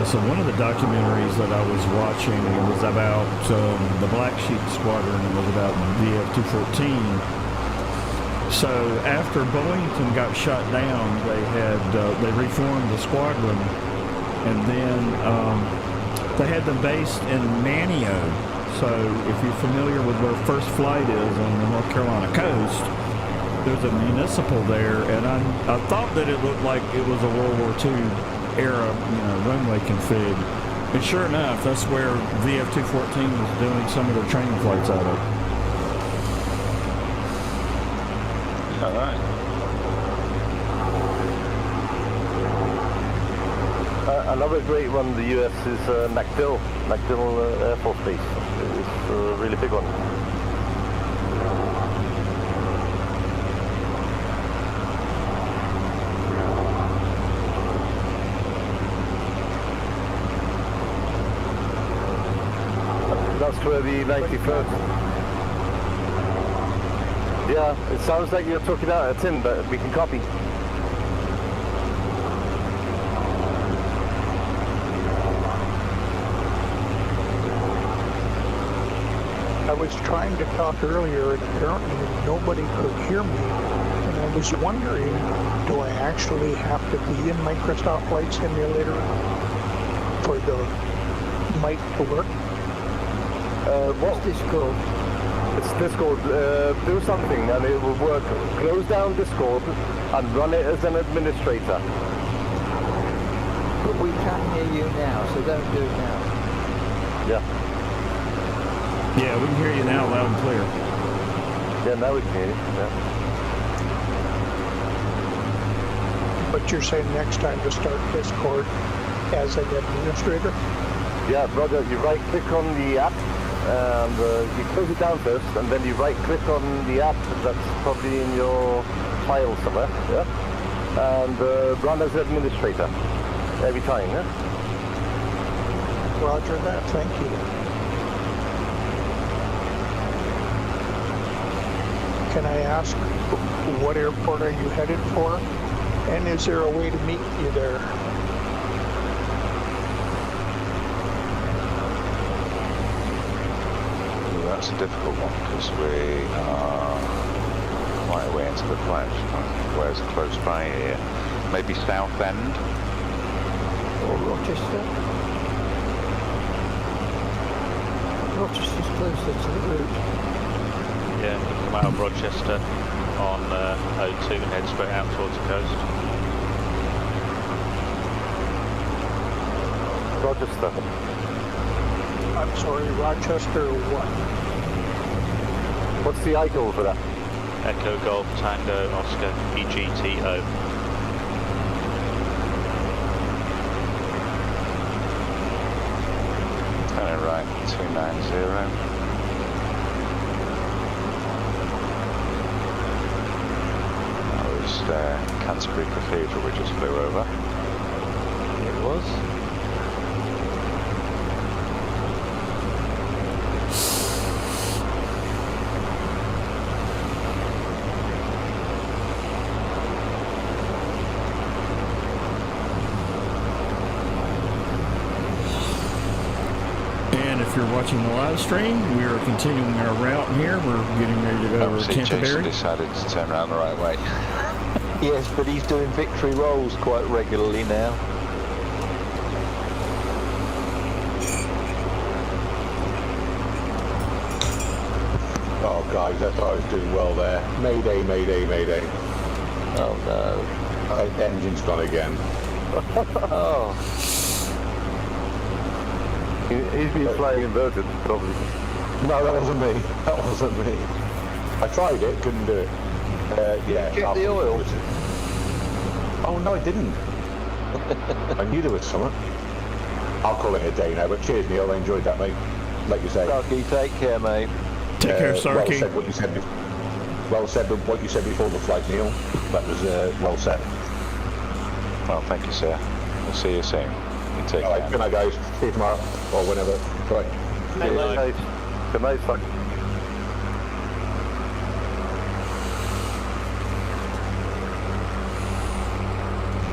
So one of the documentaries that I was watching was about the Black Sheep Squadron. It was about VF-214. So after Boeington got shot down, they reformed the squadron, and then they had them based in Manio. So if you're familiar with where First Flight is on the North Carolina coast, there's a municipal there, and I thought that it looked like it was a World War II era, runway config. And sure enough, that's where VF-214 was doing some of their training flights out of. All right. Another great one in the US is MacDill Air Force Base. It's a really big one. That's where the 91st. Yeah, it sounds like you're talking out of tin, but we can copy. I was trying to talk earlier and apparently nobody could hear me. And I was wondering, do I actually have to be in Microsoft Flight Simulator for the mic to work? What's Discord? It's Discord. Do something and it will work. Close down Discord and run it as an administrator. But we can hear you now, so don't do it now. Yeah. Yeah, we can hear you now loud and clear. Yeah, now we can hear you. Yeah. But you're saying next time to start Discord as an administrator? Yeah, brother, you right click on the app and you close it down first, and then you right click on the app that's probably in your file somewhere, yeah? And run as administrator every time, yeah? Roger that, thank you. Can I ask, what airport are you headed for? And is there a way to meet you there? That's a difficult one because we are quite a way into the flight. Where's close by here? Maybe South End? Or Rochester? Rochester's closer to the route. Yeah, you come out of Rochester on 02 and head straight out towards the coast. Rochester. I'm sorry, Rochester what? What's the icon for that? Echo Golf Tango Oscar EGTO. Turning right, 290. Canterbury Cathedral we just flew over. It was. And if you're watching the live stream, we are continuing our route here. We're getting ready to go to Obviously, Jason Canterbury. decided to turn around the right way. Yes, but he's doing victory rolls quite regularly now. Oh, guys, I thought I was doing well there. Mayday, mayday, mayday. Oh no. The engine's gone again. Oh. He's been flying inverted, probably. No, that wasn't me. That wasn't me. I tried it, couldn't do it. Yeah. Check the oil. Oh, no, I didn't. I knew there was something. I'll call it a day now, but cheers, Neil. I enjoyed that, mate. Like you say. Starkey, take care, mate. Take care, Starkey. Well said what you said before the flight, Neil. That was well said. Well, thank you, sir. We'll see you soon. You take All right, care. good night, guys. See you tomorrow or whenever. Right. Good night. Good night, fuck.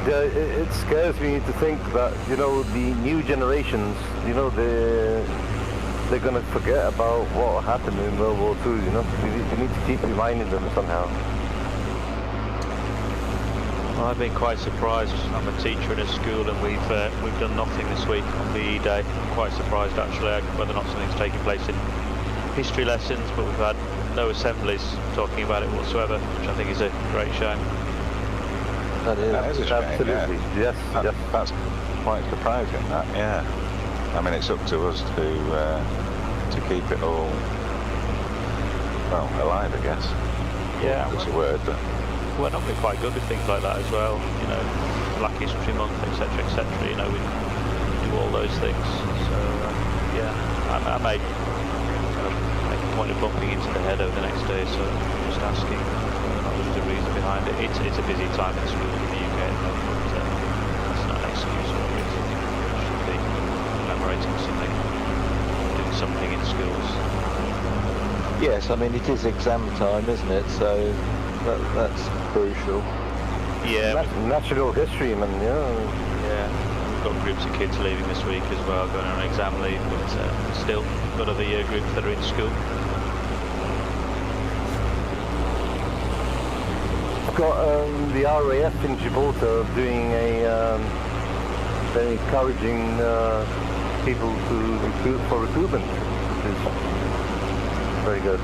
Yeah, it scares me to think that, you know, the new generations, you know, they're going to forget about what happened in World War II, you know. You need to keep reminding them somehow. Well, I've been quite surprised. I'm a teacher in a school and we've done nothing this week on VE Day. I'm quite surprised actually whether or not something's taking place in history lessons, but we've had no assemblies talking about it whatsoever, which I think is a great shame. That is a shame, absolutely. Yeah. Yes, That- yes. That's quite surprising, that, yeah. I mean, it's up to us to keep it all, well, alive, I guess. Yeah, That's a word, but... we're normally quite good with things like that as well, you know, Black History Month, etc., etc., you know, we do all those things. So, yeah, I may kind of make a point of bumping into the head over the next day, so just asking whether or not there's a reason behind it. It's a busy time in schools in the UK at the moment, but that's not an excuse for it. We should be commemorating something, doing something in schools. Yes, I mean it is exam time, isn't it? So that's crucial. Yeah. National history, man, yeah. Yeah, we've got groups of kids leaving this week as well, going on exam leave, but still got other year groups that are in school. I've got the RAF in Gibraltar doing they're encouraging people to recruit for recruitment, which is very good.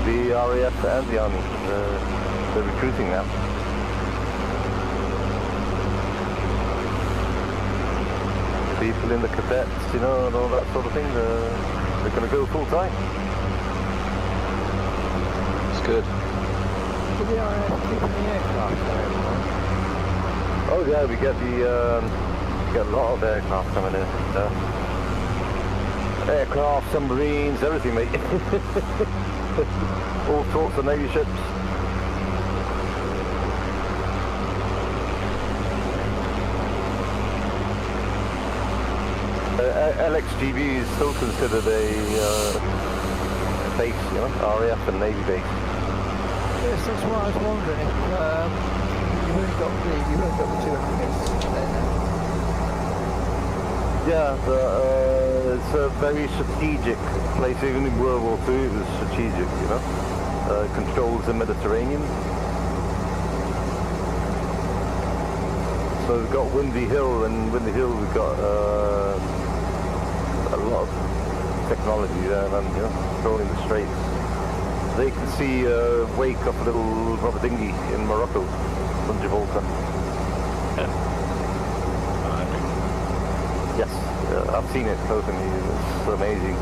The RAF and the Army, they're recruiting now. People in the cadets, you know, and all that sort of thing, they're going to go full time. It's good. Did the RAF keep the aircraft there? Oh yeah, we get a lot of aircraft coming in. Aircraft, submarines, everything, mate. All sorts of Navy ships. LXGB is still considered a base, you know, RAF and Navy base. Yes, that's what I was wondering. You moved up the 2 hangars there now. Yeah, it's a very strategic place. Even in World War II, it was strategic, you know. Controls the Mediterranean. So we've got Windy Hill, and Windy Hill we've got a lot of technology there, and you know, controlling the straits. They can see a wake of a little rubber dinghy in Morocco from Gibraltar. Yes, I've seen it close to me. It's amazing.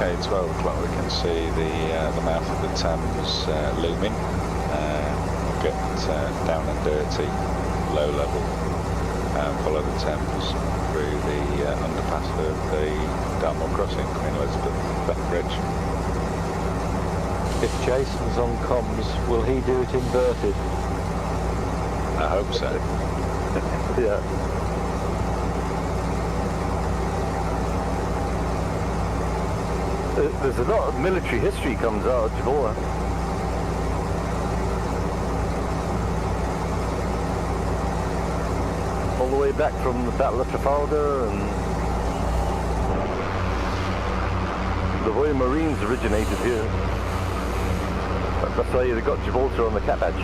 Okay, 12 o'clock we can see the mouth of the Thames looming. We'll get down and dirty, low level, and follow the Thames through the underpass of the Dartmoor Crossing, Queen Elizabeth Bridge. If Jason's on comms, will he do it inverted? I hope so. Yeah. There's a lot of military history comes out of Gibraltar. All the way back from the Battle of Trafalgar, and the Royal Marines originated here. That's why they got Gibraltar on the cap badge.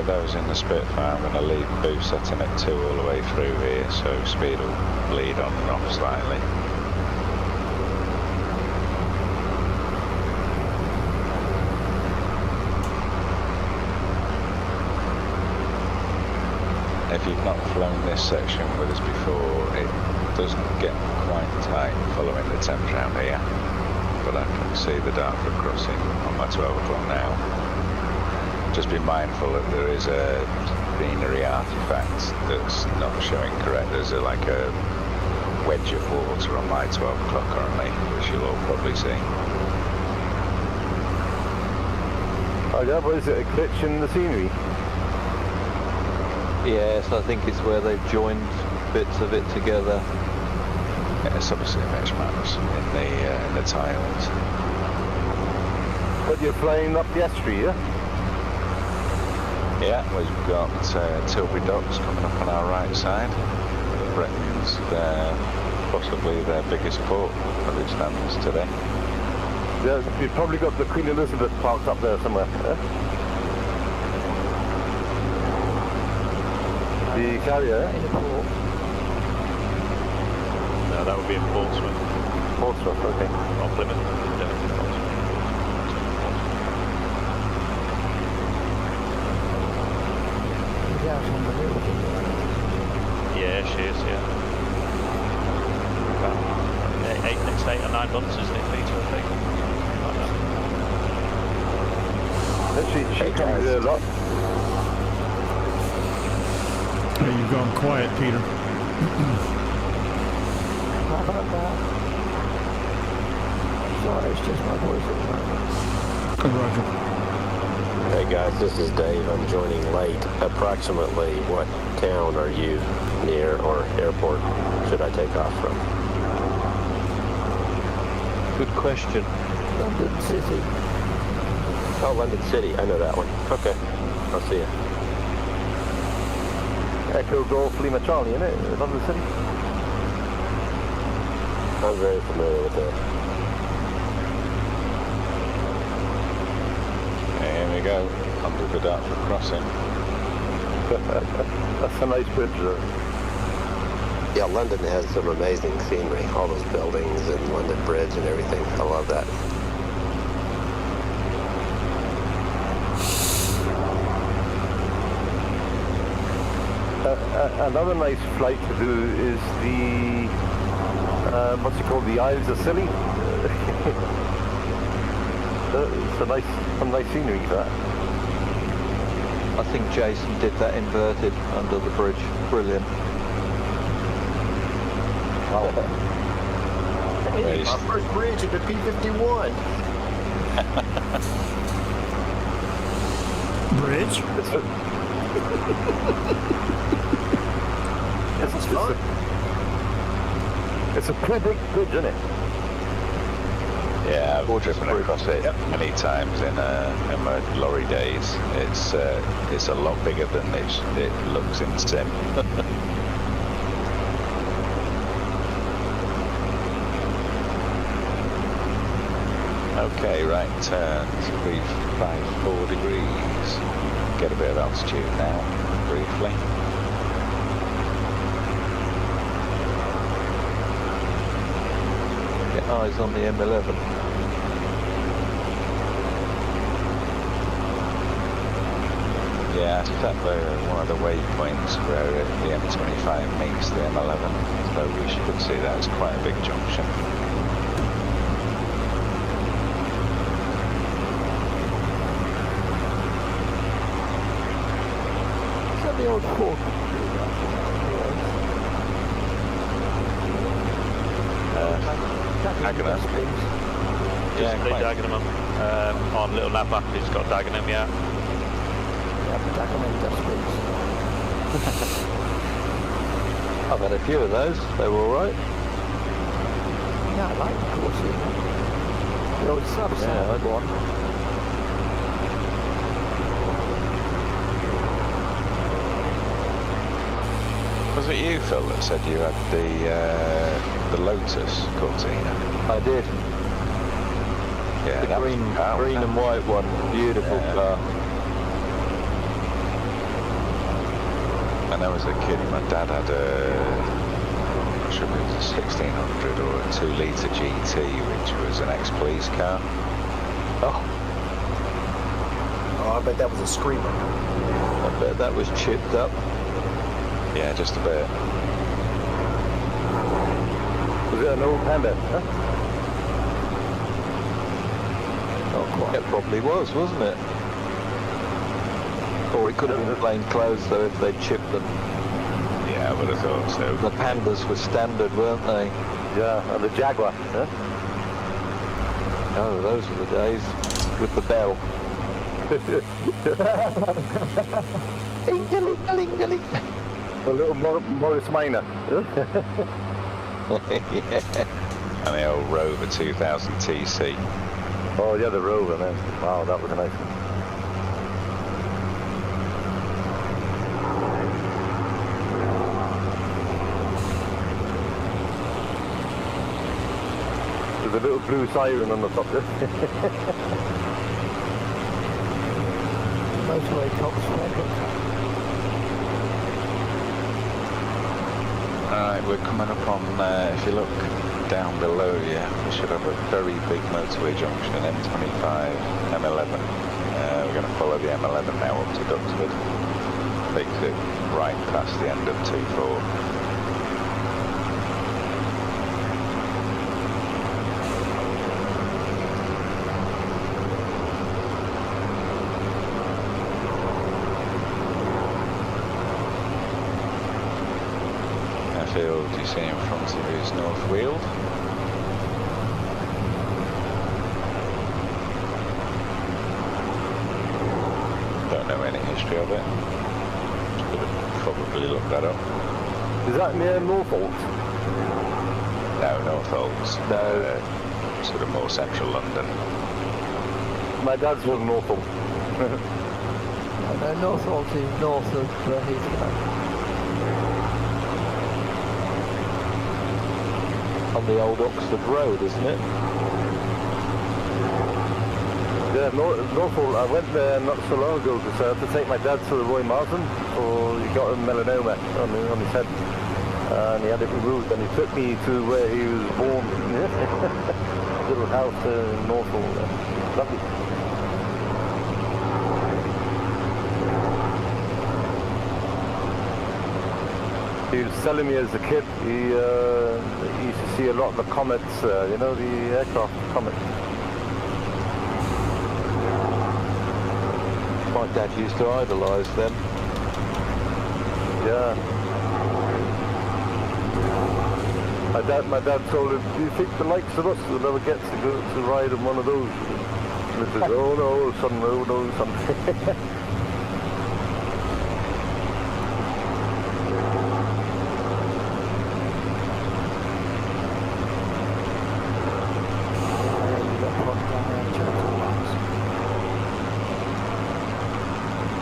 Those in the Spitfire, I'm going to leave boost setting at 2 all the way through here, so speed will bleed on and off slightly. If you've not flown this section with us before, it does get quite tight following the Thames round here, but I can see the Dartford crossing on my 12 o'clock now. Just be mindful that there is a scenery artifact that's not showing correct. There's like a wedge of water on my 12 o'clock currently, which you'll all probably see. Oh yeah, but is it a glitch in the scenery? Yes, I think it's where they've joined bits of it together. Yeah, it's obviously mesh maps in the tiles. But you're flying up the estuary, yeah? Yeah, we've got Tilbury Docks coming up on our right side. Britain's possibly their biggest port as it stands today. Yeah, you've probably got the Queen Elizabeth parked up there somewhere, yeah? The carrier? No, that would be in Portsmouth. Portsmouth, okay. Or Plymouth. Yeah, she is, yeah. About next 8 or 9 months, isn't it, Peter, I think? Like that. She comes here a lot. Hey, you've gone quiet, Peter. How about that? Sorry, it's just my voice at the moment. Roger. Hey guys, this is Dave. I'm joining late. Approximately what town are you near or airport should I take off from? Good question. London City. Oh, London City. I know that one. Okay. I'll see you. Echo Golf Lima Charlie, isn't it? London City? I'm very familiar with that. Here we go, under the Dartford crossing. That's a nice bridge, though. Yeah, London has some amazing scenery. All those buildings and London Bridge and everything. I love that. Another nice flight to do is the, what's it called, the Isles of Scilly. It's some nice scenery for that. I think Jason did that inverted under the bridge. Brilliant. Hey, my first bridge at the P-51. Bridge? It's a pretty big bridge, isn't it? Yeah, I've driven across it many times in my lorry days. It's a lot bigger than it looks in sim. Okay, right turns, 354 degrees. Get a bit of altitude now, briefly. Get eyes on the M11. Yeah, it's at one of the waypoints where the M25 meets the M11, so we should see that as quite a big junction. Is that the old port? Dagenham. Yeah, quite. Dagenham. On Little Nap App, it's got Dagenham, yeah. I've had a few of those. They were all right. Yeah, I like the course here. The old sub-sound one. Was it you, Phil, that said you had the Lotus Cortina? I did. Yeah, The that was green powerful. and white one. Beautiful car. When I was a kid, my dad had I'm not sure if it was a 1600 or a 2-litre GT, which was an ex-police car. Oh, I bet that was a screamer. I bet that was chipped up. Yeah, just a bit. Was it an old Panda? Huh? Not quite. It probably was, wasn't it? Or it could have been plain clothes, though, if they'd chipped them. Yeah, I would have thought so. The Pandas were standard, weren't they? Yeah, and the Jaguar. Huh? Oh, those were the days with the bell. Ding-a-ling-a-ling-a-ling. A little Morris Minor. Yeah. And the old Rover 2000 TC. Oh yeah, the Rover, man. Wow, that was a nice one. There's a little blue siren on the top there. Motorway cops record. Alright, we're coming up on, if you look down below you, we should have a very big motorway junction, M25, M11. We're going to follow the M11 now up to Duxford. Takes it right past the end of 24. Field you see in front of you is North Weald. Don't know any history of it. Could have probably looked that up. Is that near Norfolk? No, Norfolk's. No, sort of more central London. My dad's was Norfolk. No, Norfolk is north of Heathrow. On the old Oxford Road, isn't it? Yeah, Norfolk. I went there not so long ago because I had to take my dad to the Roy Marsden, or he got a melanoma on his head, and he had it removed, and he took me to where he was born. Little house in Norfolk. Lovely. He was telling me as a kid, he used to see a lot of the comets, you know, the aircraft comets. My dad used to idolise them. Yeah. My dad told him, do you think the likes of us will ever get to go to ride in one of those? And he says, oh no, son, oh no, son.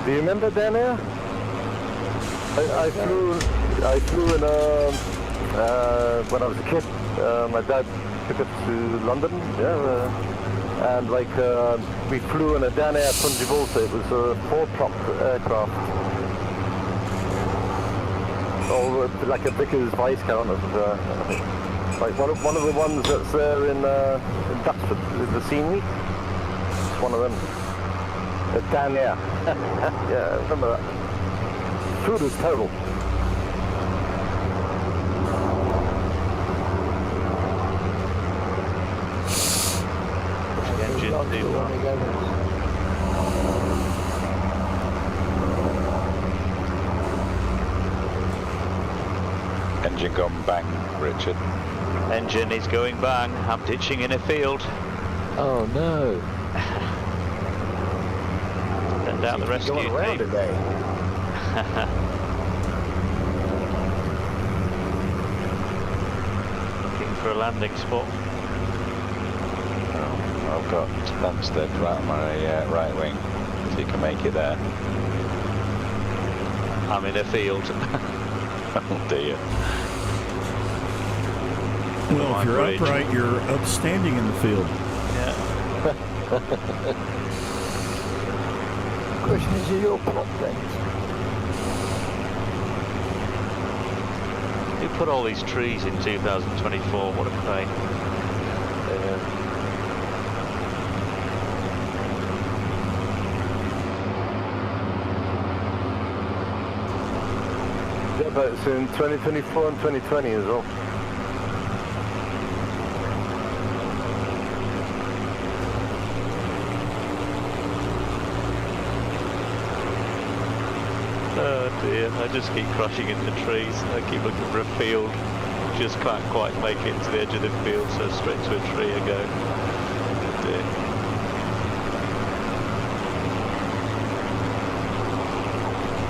Do you remember down there? I flew in when I was a kid. My dad took us to London, yeah, and like we flew in a down air Punjavolta. It was a 4-prop aircraft, or like a Vickers Viscount, like one of the ones that's there in Duxford, the scenery. It's one of them. Down there. Yeah, I remember that. Food was terrible. Engine gone bang, Richard. Engine is going bang. I'm ditching in a field. Oh no. Send out the rescue Going around team. today. Looking for a landing spot. Oh, I've got Stansted right on my right wing, if you can make it there. I'm in a field. Oh dear. Well, if you're upright, you're upstanding in the field. Yeah. Question is, are your plot then? Who put all these trees in 2024? What a pain. Yeah, but it's in 2024 and 2020 as well. Oh dear, I just keep crashing into trees. I keep looking for a field. Just can't quite make it to the edge of the field, so straight to a tree I go. Oh dear.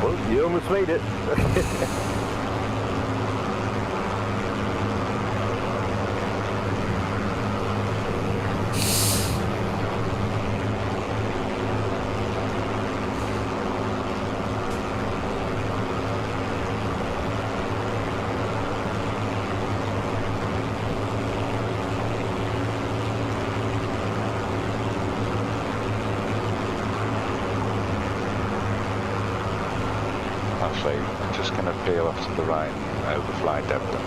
Well, you almost made it. Actually, I'm just going to peel off to the right, overfly Debden.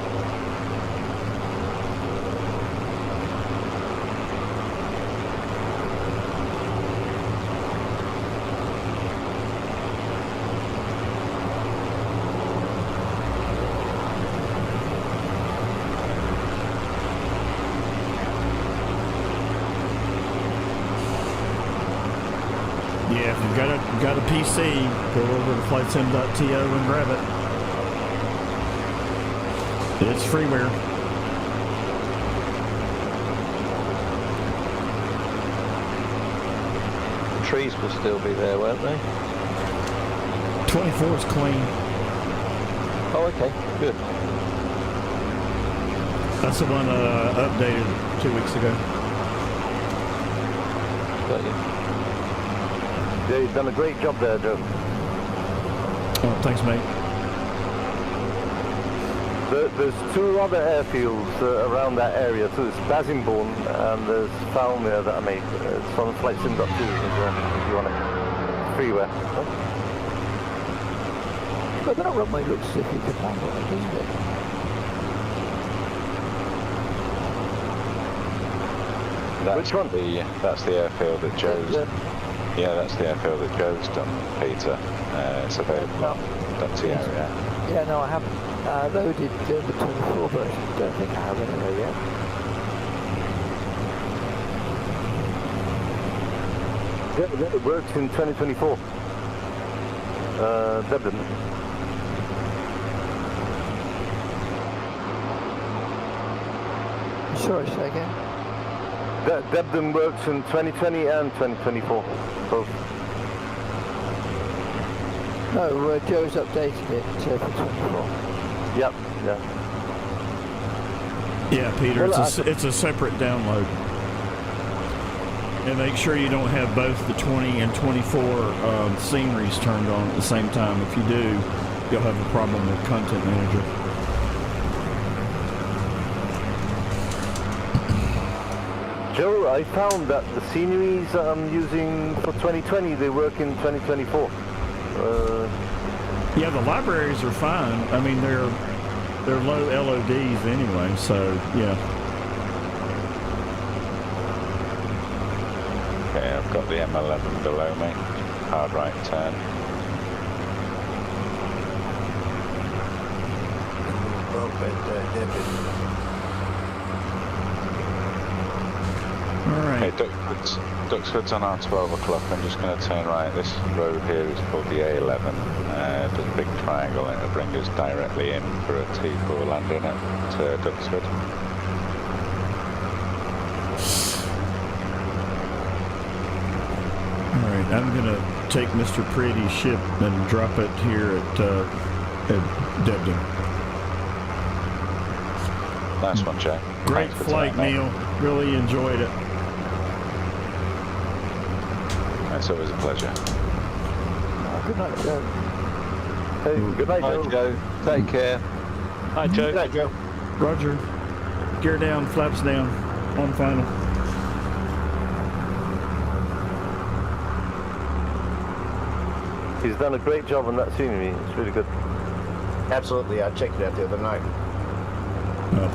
Yeah, if you've got a PC, go over to Flightsim.to and grab it. It's freeware. Trees will still be there, won't they? 24 is clean. Oh, okay, good. That's the one updated 2 weeks ago. Got you. Yeah, you've done a great job there, Joe. Oh, thanks, mate. There's two other airfields around that area. So there's Basingbourne and there's Falmere that I made. It's on Flightsim.to if you want it. Freeware. But that runway looks as if you could handle it, doesn't it? Which one? That's the airfield that Joe's. Yeah, that's the airfield that Joe's done, Peter. It's available on Duxford area. Yeah, no, I haven't loaded the 24, but I don't think I have anywhere yet. Yeah, it works in 2024. Dublin. Sorry, say again? Debden works in 2020 and 2024. Both. No, Joe's updated it for 24. Yep, yeah. Yeah, Peter, Well, it's a separate download. And make sure you don't have both the 20 and 24 sceneries turned on at the same time. If you do, you'll have a problem with Content Manager. Joe, I found that the sceneries that I'm using for 2020, they work in 2024. Yeah, the libraries are fine. I mean, they're low LODs anyway, so yeah. Okay, I've got the M11 below me. Hard right turn. All right. Okay, Duxford's on our 12 o'clock. I'm just going to turn right. This road here is called the A11. There's a big triangle and it'll bring us directly in for a T4 landing at Duxford. All right, I'm going to take Mr. Pretty's ship and drop it here at Debden. Nice one, Jack. Great Thanks for flight, tonight, Neil. Really enjoyed it. It's always a pleasure. Good night, Joe. Hey, good night, Joe. Hi, Joe. Take care. Hi, Joe. Good night, Joe. Roger. Gear down, flaps down. On final. He's done a great job on that scenery. It's really good. Absolutely, I checked it out the other night.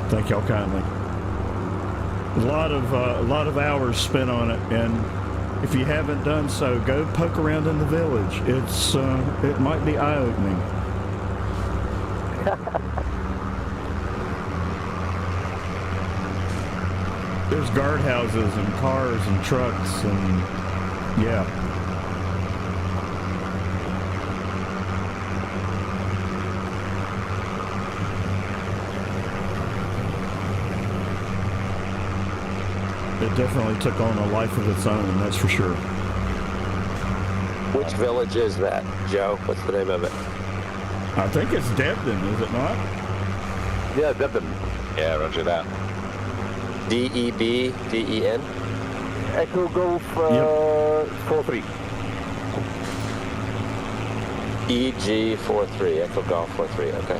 Thank y'all kindly. A lot of hours spent on it, and if you haven't done so, go poke around in the village. It might be eye-opening. There's guardhouses and cars and trucks and yeah. it definitely took on a life of its own, that's for sure. Which village is that, Joe? What's the name of it? I think it's Debden, is it not? Yeah, Debden. Yeah, roger that. D-E-B-D-E-N? Echo Golf 43. EG43, Echo Golf 43, okay.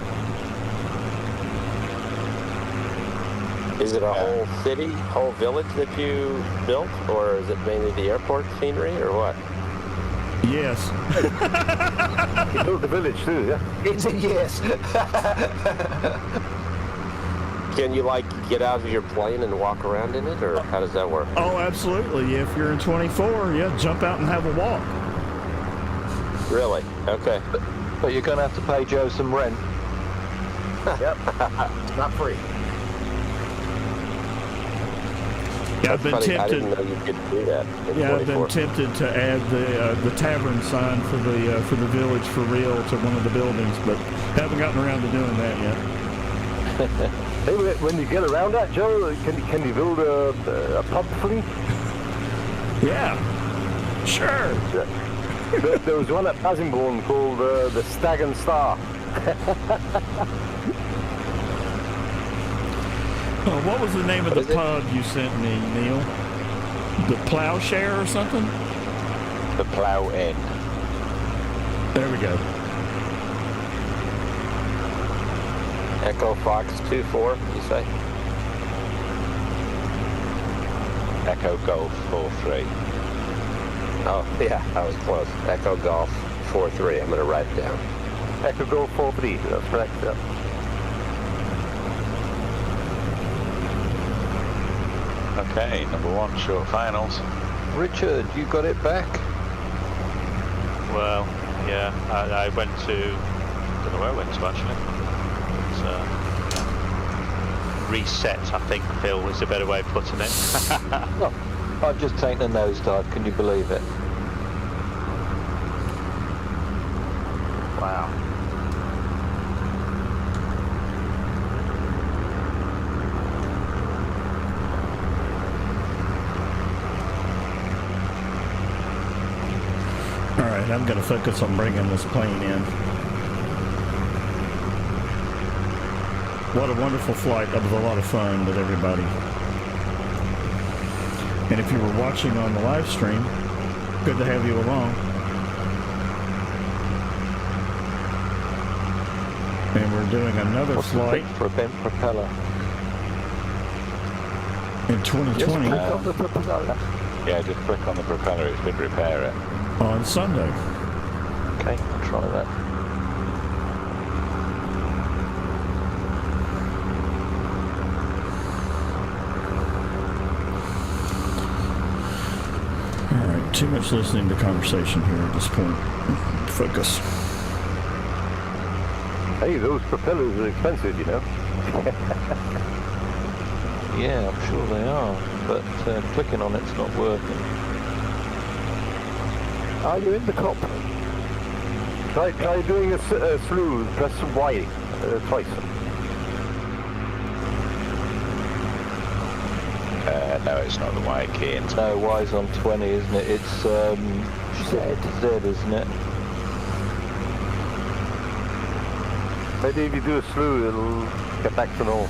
Is it a whole city, whole village that you built, or is it mainly the airport scenery, or what? Yes. He built the village too, yeah? It's a yes. Can you, like, get out of your plane and walk around in it, or how does that work? Oh, absolutely. If you're in 24, yeah, jump out and have a walk. Really? Okay. But you're going to have to pay Joe some rent. Yep. Not free. Yeah, I've been Funny, I tempted. didn't know you could do that. In Yeah, I've 24. been tempted to add the tavern sign for the village for real to one of the buildings, but haven't gotten around to doing that yet. Hey, when you get around that, Joe, can you build a pub for me? Yeah, sure. There was one at Basingbourne called the Stag and Star. Oh, what was the name of the pub you sent me, Neil? The Plowshare or something? The Plough Inn. There we go. Echo Fox 24, you say? Echo Golf 43. Oh, yeah, I was close. Echo Golf 43. I'm going to write it down. Echo Golf 43, that's correct, yeah. Okay, number one, short finals. Richard, you got it back? Well, yeah, I went to, I don't know where I went to actually. It's, reset, I think, Phil, is a better way of putting it. No, I've just taken a nosedive, can you believe it? Wow. All right, I'm going to focus on bringing this plane in. What a wonderful flight. That was a lot of fun with everybody. And if you were watching on the live stream, good to have you along. And we're doing another What's flight for a bent propeller? in 2020 Yeah, just click on the propeller, it should repair it. on Sunday. Okay, I'll try that. All right, too much listening to conversation here at this point. Focus. Hey, those propellers are expensive, you know. Yeah, I'm sure they are, but clicking on it's not working. Are you in the cockpit? Try doing a slew, press Y twice. No, it's not the Y key. It's No, Y's on 20, isn't it? It's Z, isn't it? Maybe if you do a slew, it'll get back to normal.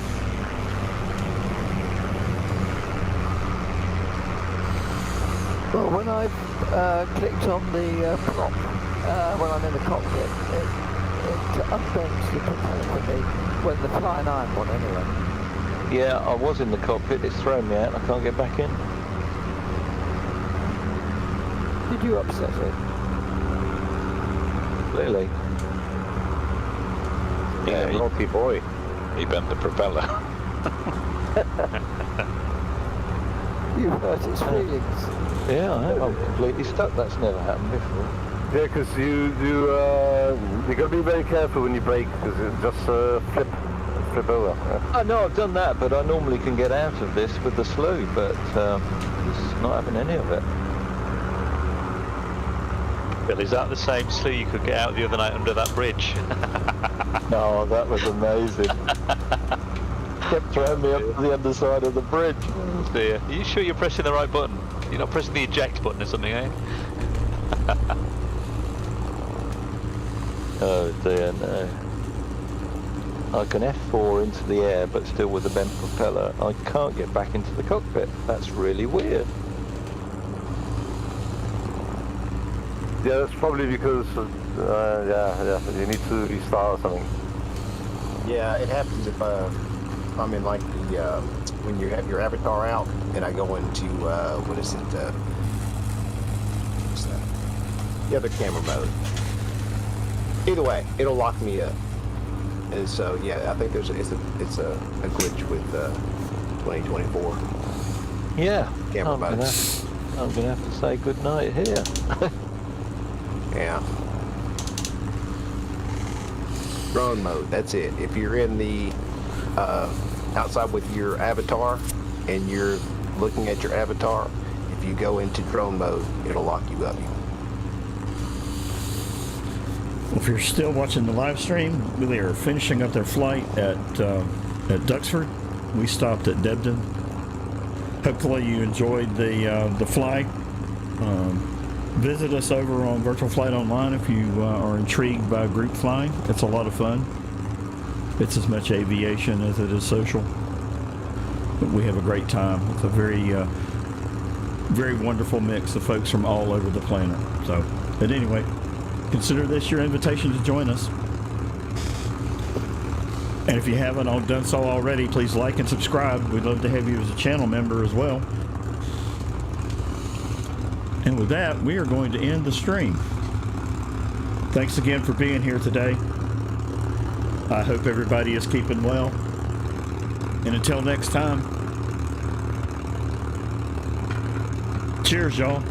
Well, when I clicked on the prop, when I'm in the cockpit, it unbends the propeller for me, when the flying iron one anyway. Yeah, I was in the cockpit, it's thrown me out, I can't get back in. Did you upset it? Clearly. Yeah, Naughty boy. he bent the propeller. You hurt its feelings. Yeah, I'm completely stuck, that's never happened before. Yeah, because you gotta be very careful when you brake, because it just flip over. I know I've done that, but I normally can get out of this with the slew, but it's not having any of it. Bill, is that the same slew you could get out the other night under that bridge? No, that was amazing. kept throwing me up to the other side of the bridge. Oh dear. Are you sure you're pressing the right button? You're not pressing the eject button or something, eh? Oh dear, no. I can F4 into the air, but still with a bent propeller. I can't get back into the cockpit. That's really weird. Yeah, that's probably because you need to restart or something. Yeah, it happens if I'm in like the when you have your avatar out and I go into what is it? What's that? The other camera mode. Either way, it'll lock me up. And so yeah, I think it's a glitch with 2024. Yeah, camera mode. I'm gonna have to say good night here. Yeah. Drone mode, that's it. If you're in the outside with your avatar and you're looking at your avatar, if you go into drone mode, it'll lock you up. If you're still watching the live stream, they are finishing up their flight at Duxford. We stopped at Debden. Hopefully you enjoyed the flight. Visit us over on Virtual Flight Online if you are intrigued by group flying. It's a lot of fun. It's as much aviation as it is social. But we have a great time. It's a very wonderful mix of folks from all over the planet. So, but anyway, consider this your invitation to join us. And if you haven't done so already, please like and subscribe. We'd love to have you as a channel member as well. And with that, we are going to end the stream. Thanks again for being here today. I hope everybody is keeping well. And until next time, cheers, y'all.